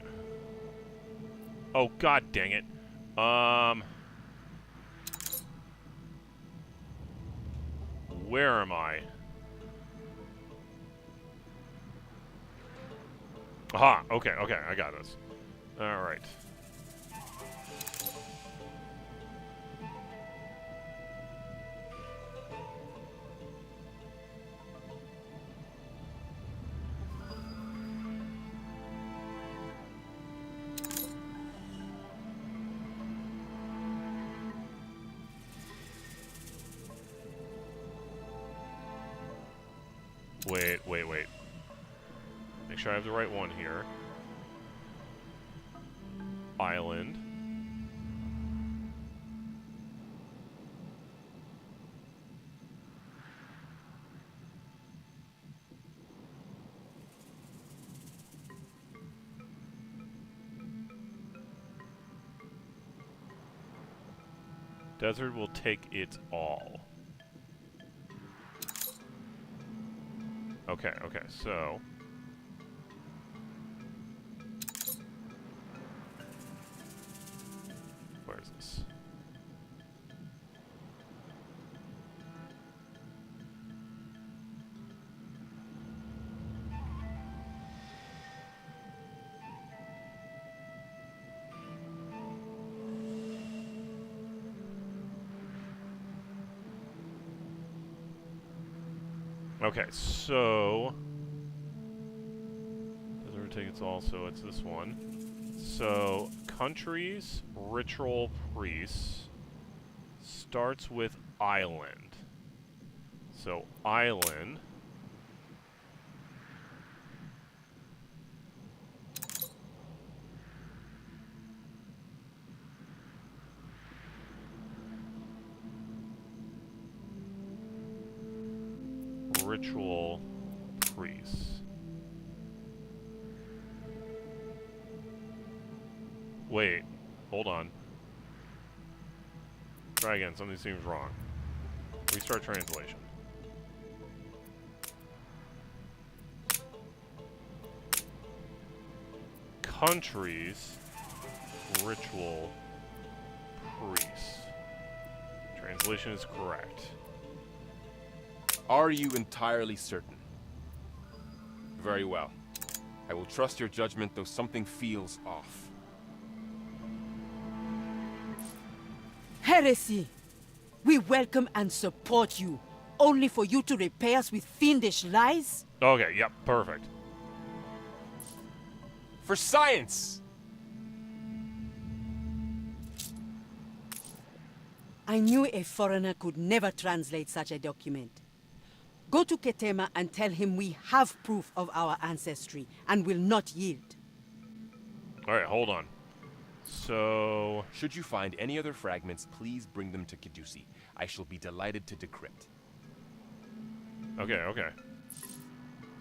Oh, god dang it. Where am I? Aha, okay, okay, I got this. Alright. Wait. Make sure I have the right one here. Island. Desert will take it all. Okay, so... where is this? Okay, so... doesn't take it's also, it's this one. So, countries, ritual priests, starts with island. So, island. Ritual priests. Wait, hold on. Try again, something seems wrong. Restart translation. Countries, ritual priests. Translation is correct. Are you entirely certain? Very well. I will trust your judgment, though something feels off. Heresy! We welcome and support you, only for you to repay us with fiendish lies? Okay, yep, perfect. For science! I knew a foreigner could never translate such a document. Go to Ketema and tell him we have proof of our ancestry and will not yield. Alright, hold on. So... should you find any other fragments, please bring them to Caduce. I shall be delighted to decrypt. okay.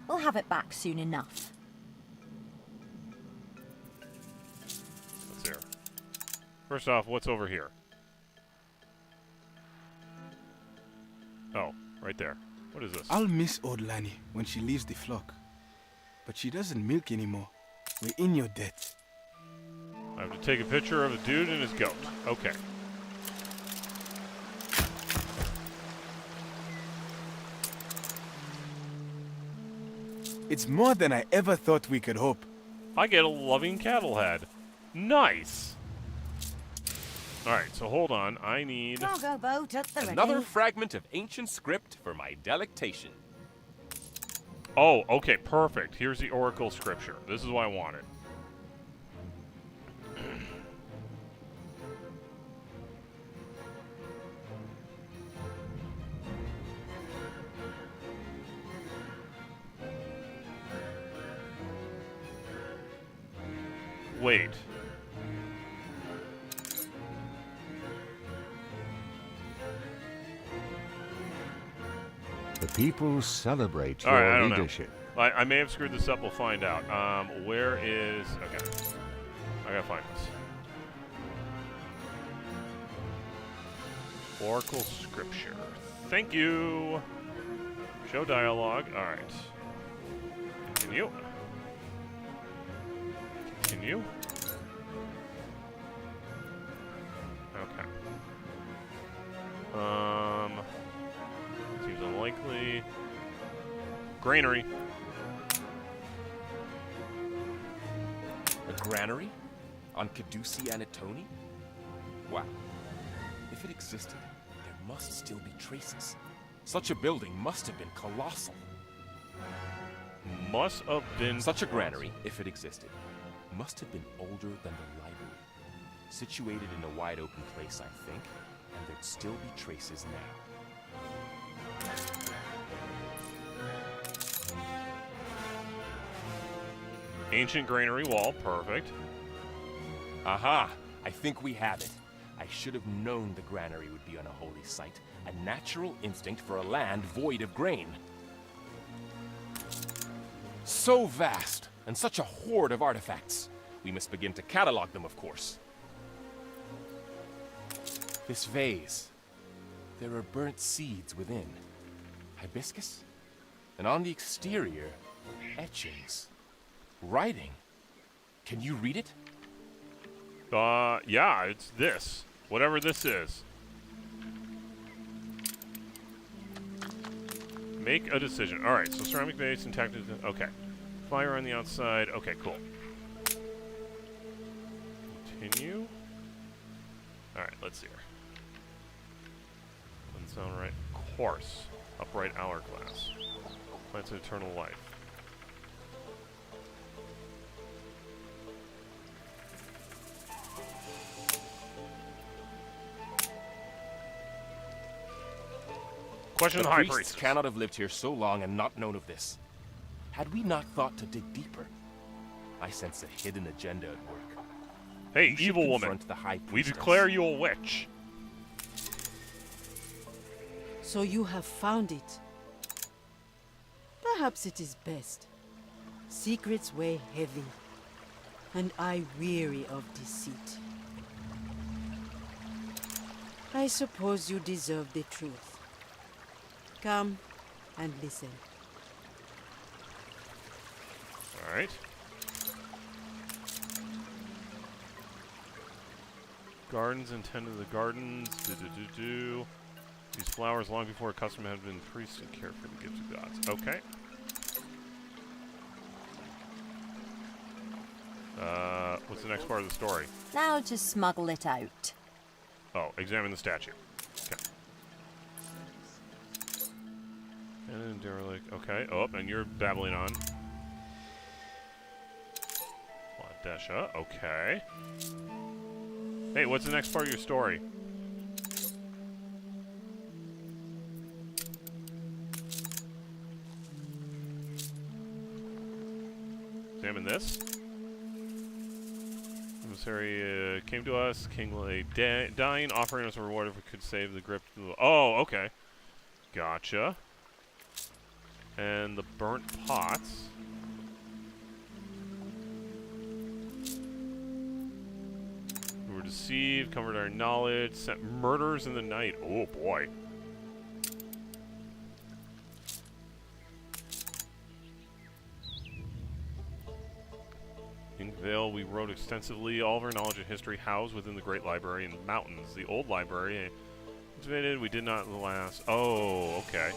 We'll have it back soon enough. Let's hear. First off, what's over here? Oh, right there. What is this? I'll miss old Lani when she leaves the flock. But she doesn't milk anymore. We're in your debt. I have to take a picture of a dude and his goat. Okay. It's more than I ever thought we could hope. I get a loving cattle head. Nice! Alright, so hold on. I need... Cargo boat at the Another ready. fragment of ancient script for my delectation. Oh, okay, perfect. Here's the Oracle Scripture. This is what I wanted. Wait. The people celebrate All right, I your don't know. leadership. I may have screwed this up. We'll find out. Where is... Okay. I gotta find this. Oracle Scripture. Thank you. Show dialogue. All right. Continue. Continue. Okay. Seems unlikely. Granary. A granary? On Caducea Anatoni? Wow. If it existed, there must still be traces. Such a building must have been colossal. Must have been... Such a granary, if it existed, must have been older than the library. Situated in a wide open place, I think, and there'd still be traces now. Ancient granary wall. Perfect. Aha! I think we have it. I should have known the granary would be on a holy site. A natural instinct for a land void of grain. So vast, and such a hoard of artifacts. We must begin to catalog them, of course. This vase. There are burnt seeds within. Hibiscus? And on the exterior, etchings. Writing. Can you read it? Yeah, it's this. Whatever this is. Make a decision. Alright, so ceramic base and tactics. Okay. Fire on the outside. Okay, cool. Continue. Alright, let's see here. Doesn't sound right. Course. Upright hourglass. Plants of eternal life. Question the high priests priest. cannot have lived here so long and not known of this. Had we not thought to dig deeper? I sense a hidden agenda at work. Hey, You should evil woman. confront the high We priestess. declare you a witch. So you have found it. Perhaps it is best. Secrets weigh heavy, and I weary of deceit. I suppose you deserve the truth. Come and listen. Alright. Gardens intended the gardens. These flowers long before a custom had been priests and cared for the gifts of gods. Okay. What's the next part of the story? Now to smuggle it out. Oh, examine the statue. Okay. And derelict. Okay. Oh, and you're babbling on. Ladesha. Okay. Hey, what's the next part of your story? Examine this. Emissary came to us. King lay dying, offering us a reward if we could save the grip. Oh, okay. Gotcha. And the burnt pots. We were deceived, covered our knowledge, sent murders in the night. Oh, boy. In Vale, we wrote extensively. All of our knowledge and history housed within the Great Library in the mountains. The old library invaded. We did not last. Oh, okay.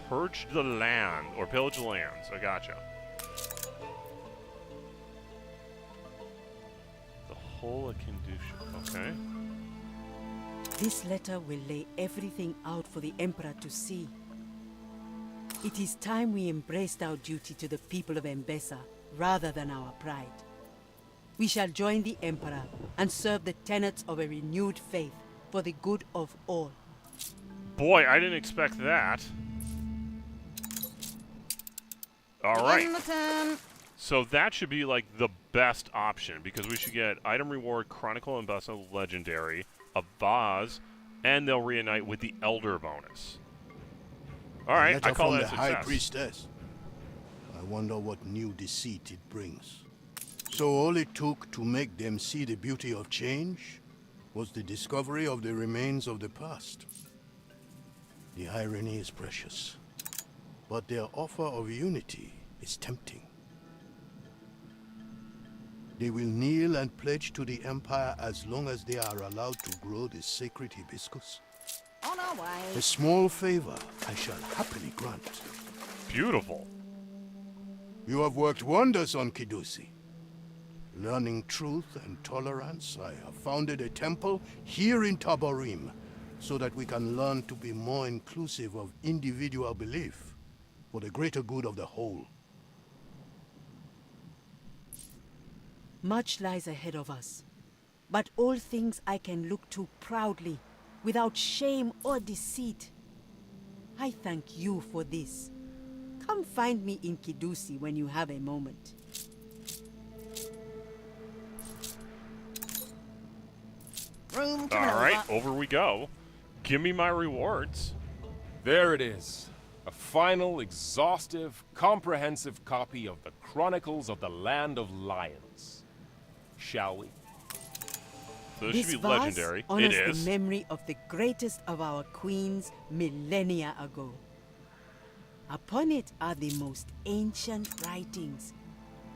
Purge the land, or pillage the lands. I gotcha. The whole Akindusha. Okay. This letter will lay everything out for the Emperor to see. It is time we embraced our duty to the people of Mbesa rather than our pride. We shall join the Emperor and serve the tenets of a renewed faith for the good of all. Boy, I didn't expect that. Alright. So that should be like the best option because we should get item reward, Chronicle and Bustle Legendary, a vase, and they'll reunite with the Elder bonus. Alright, I call that a success. High Priestess. I wonder what new deceit it brings. So all it took to make them see the beauty of change was the discovery of the remains of the past. The irony is precious, but their offer of unity is tempting. They will kneel and pledge to the Empire as long as they are allowed to grow the sacred hibiscus. On our way. A small favor I shall happily grant. Beautiful. You have worked wonders on Kidusi. Learning truth and tolerance, I have founded a temple here in Tabarim, so that we can learn to be more inclusive of individual belief for the greater good of the whole. Much lies ahead of us, but all things I can look to proudly, without shame or deceit. I thank you for this. Come find me in Kidusi when you have a moment. Room to Alright, maneuver. over we go. Give me my rewards. There it is. A final, exhaustive, comprehensive copy of the Chronicles of the Land of Lions. Shall we? So this should be vase legendary. It honors is. the memory of the greatest of our queens millennia ago. Upon it are the most ancient writings,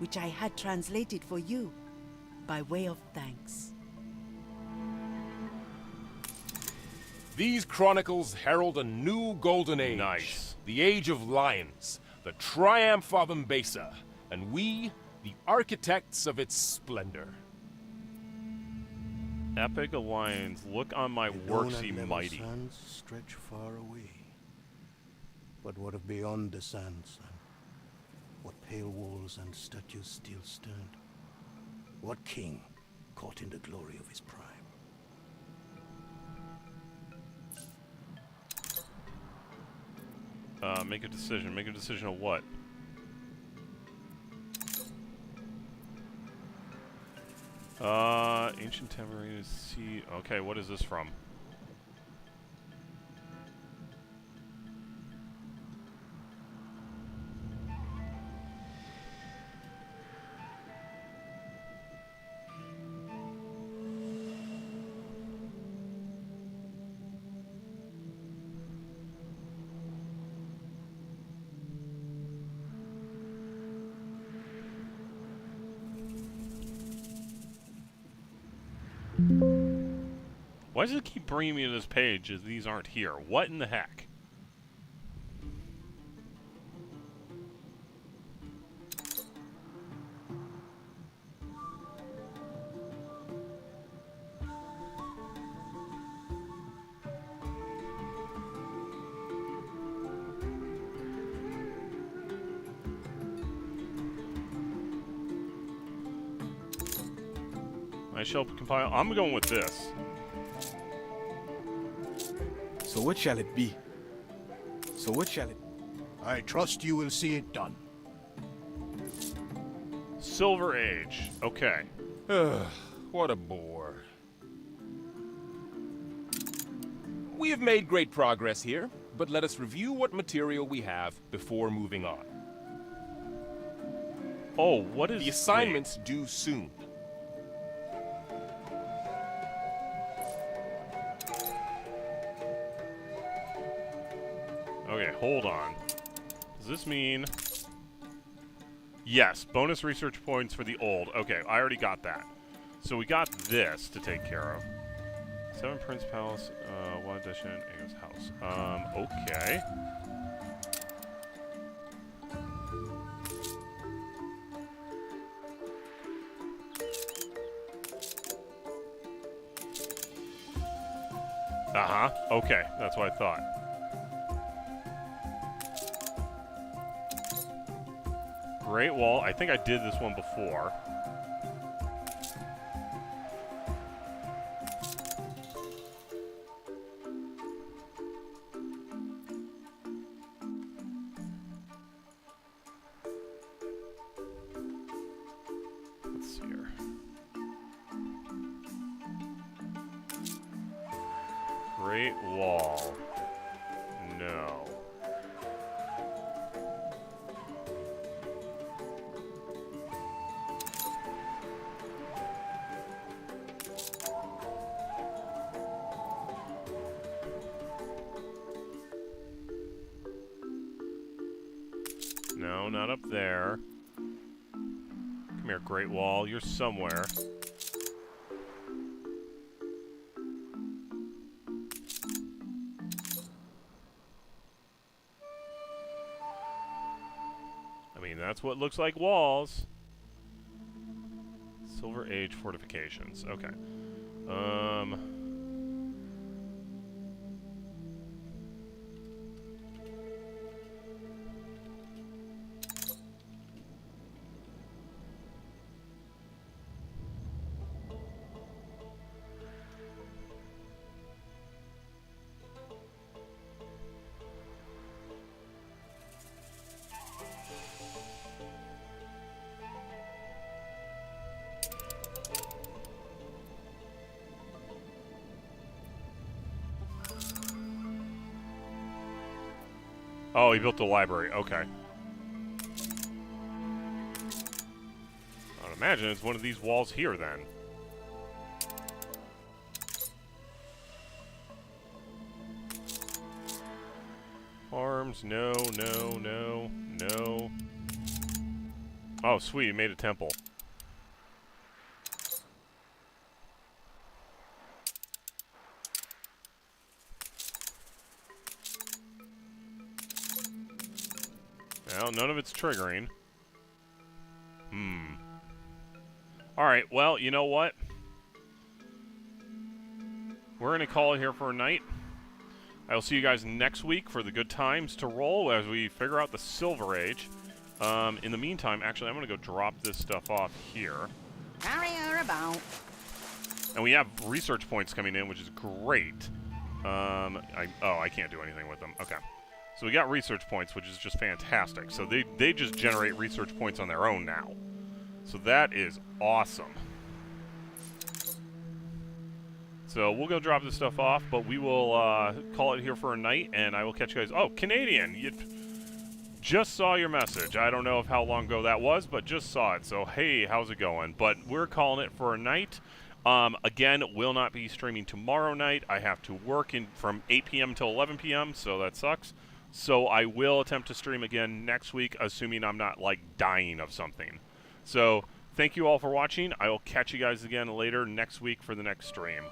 which I had translated for you by way of thanks. These chronicles herald a new golden age. Nice. The age of lions, the triumph of Mbesa, and we, the architects of its splendor. Epic Alliance, look on my The works, lone ye and level mighty. sands stretch far away. But what of beyond the sands? What pale walls and statues still stand? What king caught in the glory of his prime? Make a decision. Make a decision of what? Ancient Tamarina Sea. Okay, what is this from? Why does it keep bringing me to this page as these aren't here? What in the heck? I shall compile. I'm going with this. So what shall it be? So what shall it... I trust you will see it done. Silver Age. Okay. What a bore. We have made great progress here, but let us review what material we have before moving on. Oh, what is The assignments due soon. Okay, hold on. Does this mean... Yes, bonus research points for the old. Okay, I already got that. So we got this to take care of. 7 Prince Palace, 1 edition, Ango's house. Okay. Uh-huh. Okay, that's what I thought. Great Wall. I think I did this one before. Let's see here. Great Wall. No. No, not up there. Come here, Great Wall. You're somewhere. I mean, that's what looks like walls. Silver Age fortifications. Okay. Oh, he built the library. Okay. I'd imagine it's one of these walls here, then. Farms, no, no, no, no. Oh, sweet, he made a temple. Well, none of it's triggering. Alright, well, you know what? We're going to call it here for a night. I will see you guys next week for the good times to roll as we figure out the Silver Age. In the meantime, actually, I'm going to go drop this stuff off here. Carry her about. And we have research points coming in, which is great. I can't do anything with them. Okay. So we got research points, which is just fantastic. So they just generate research points on their own now. So that is awesome. So we'll go drop this stuff off, but we will call it here for a night, and I will catch you guys. Oh, Canadian! You just saw your message. I don't know how long ago that was, but just saw it. So, hey, how's it going? But we're calling it for a night. Again, will not be streaming tomorrow night. I have to work from 8 p.m. till 11 p.m., so that sucks. So I will attempt to stream again next week, assuming I'm not, like, dying of something. So thank you all for watching. I will catch you guys again later next week for the next stream.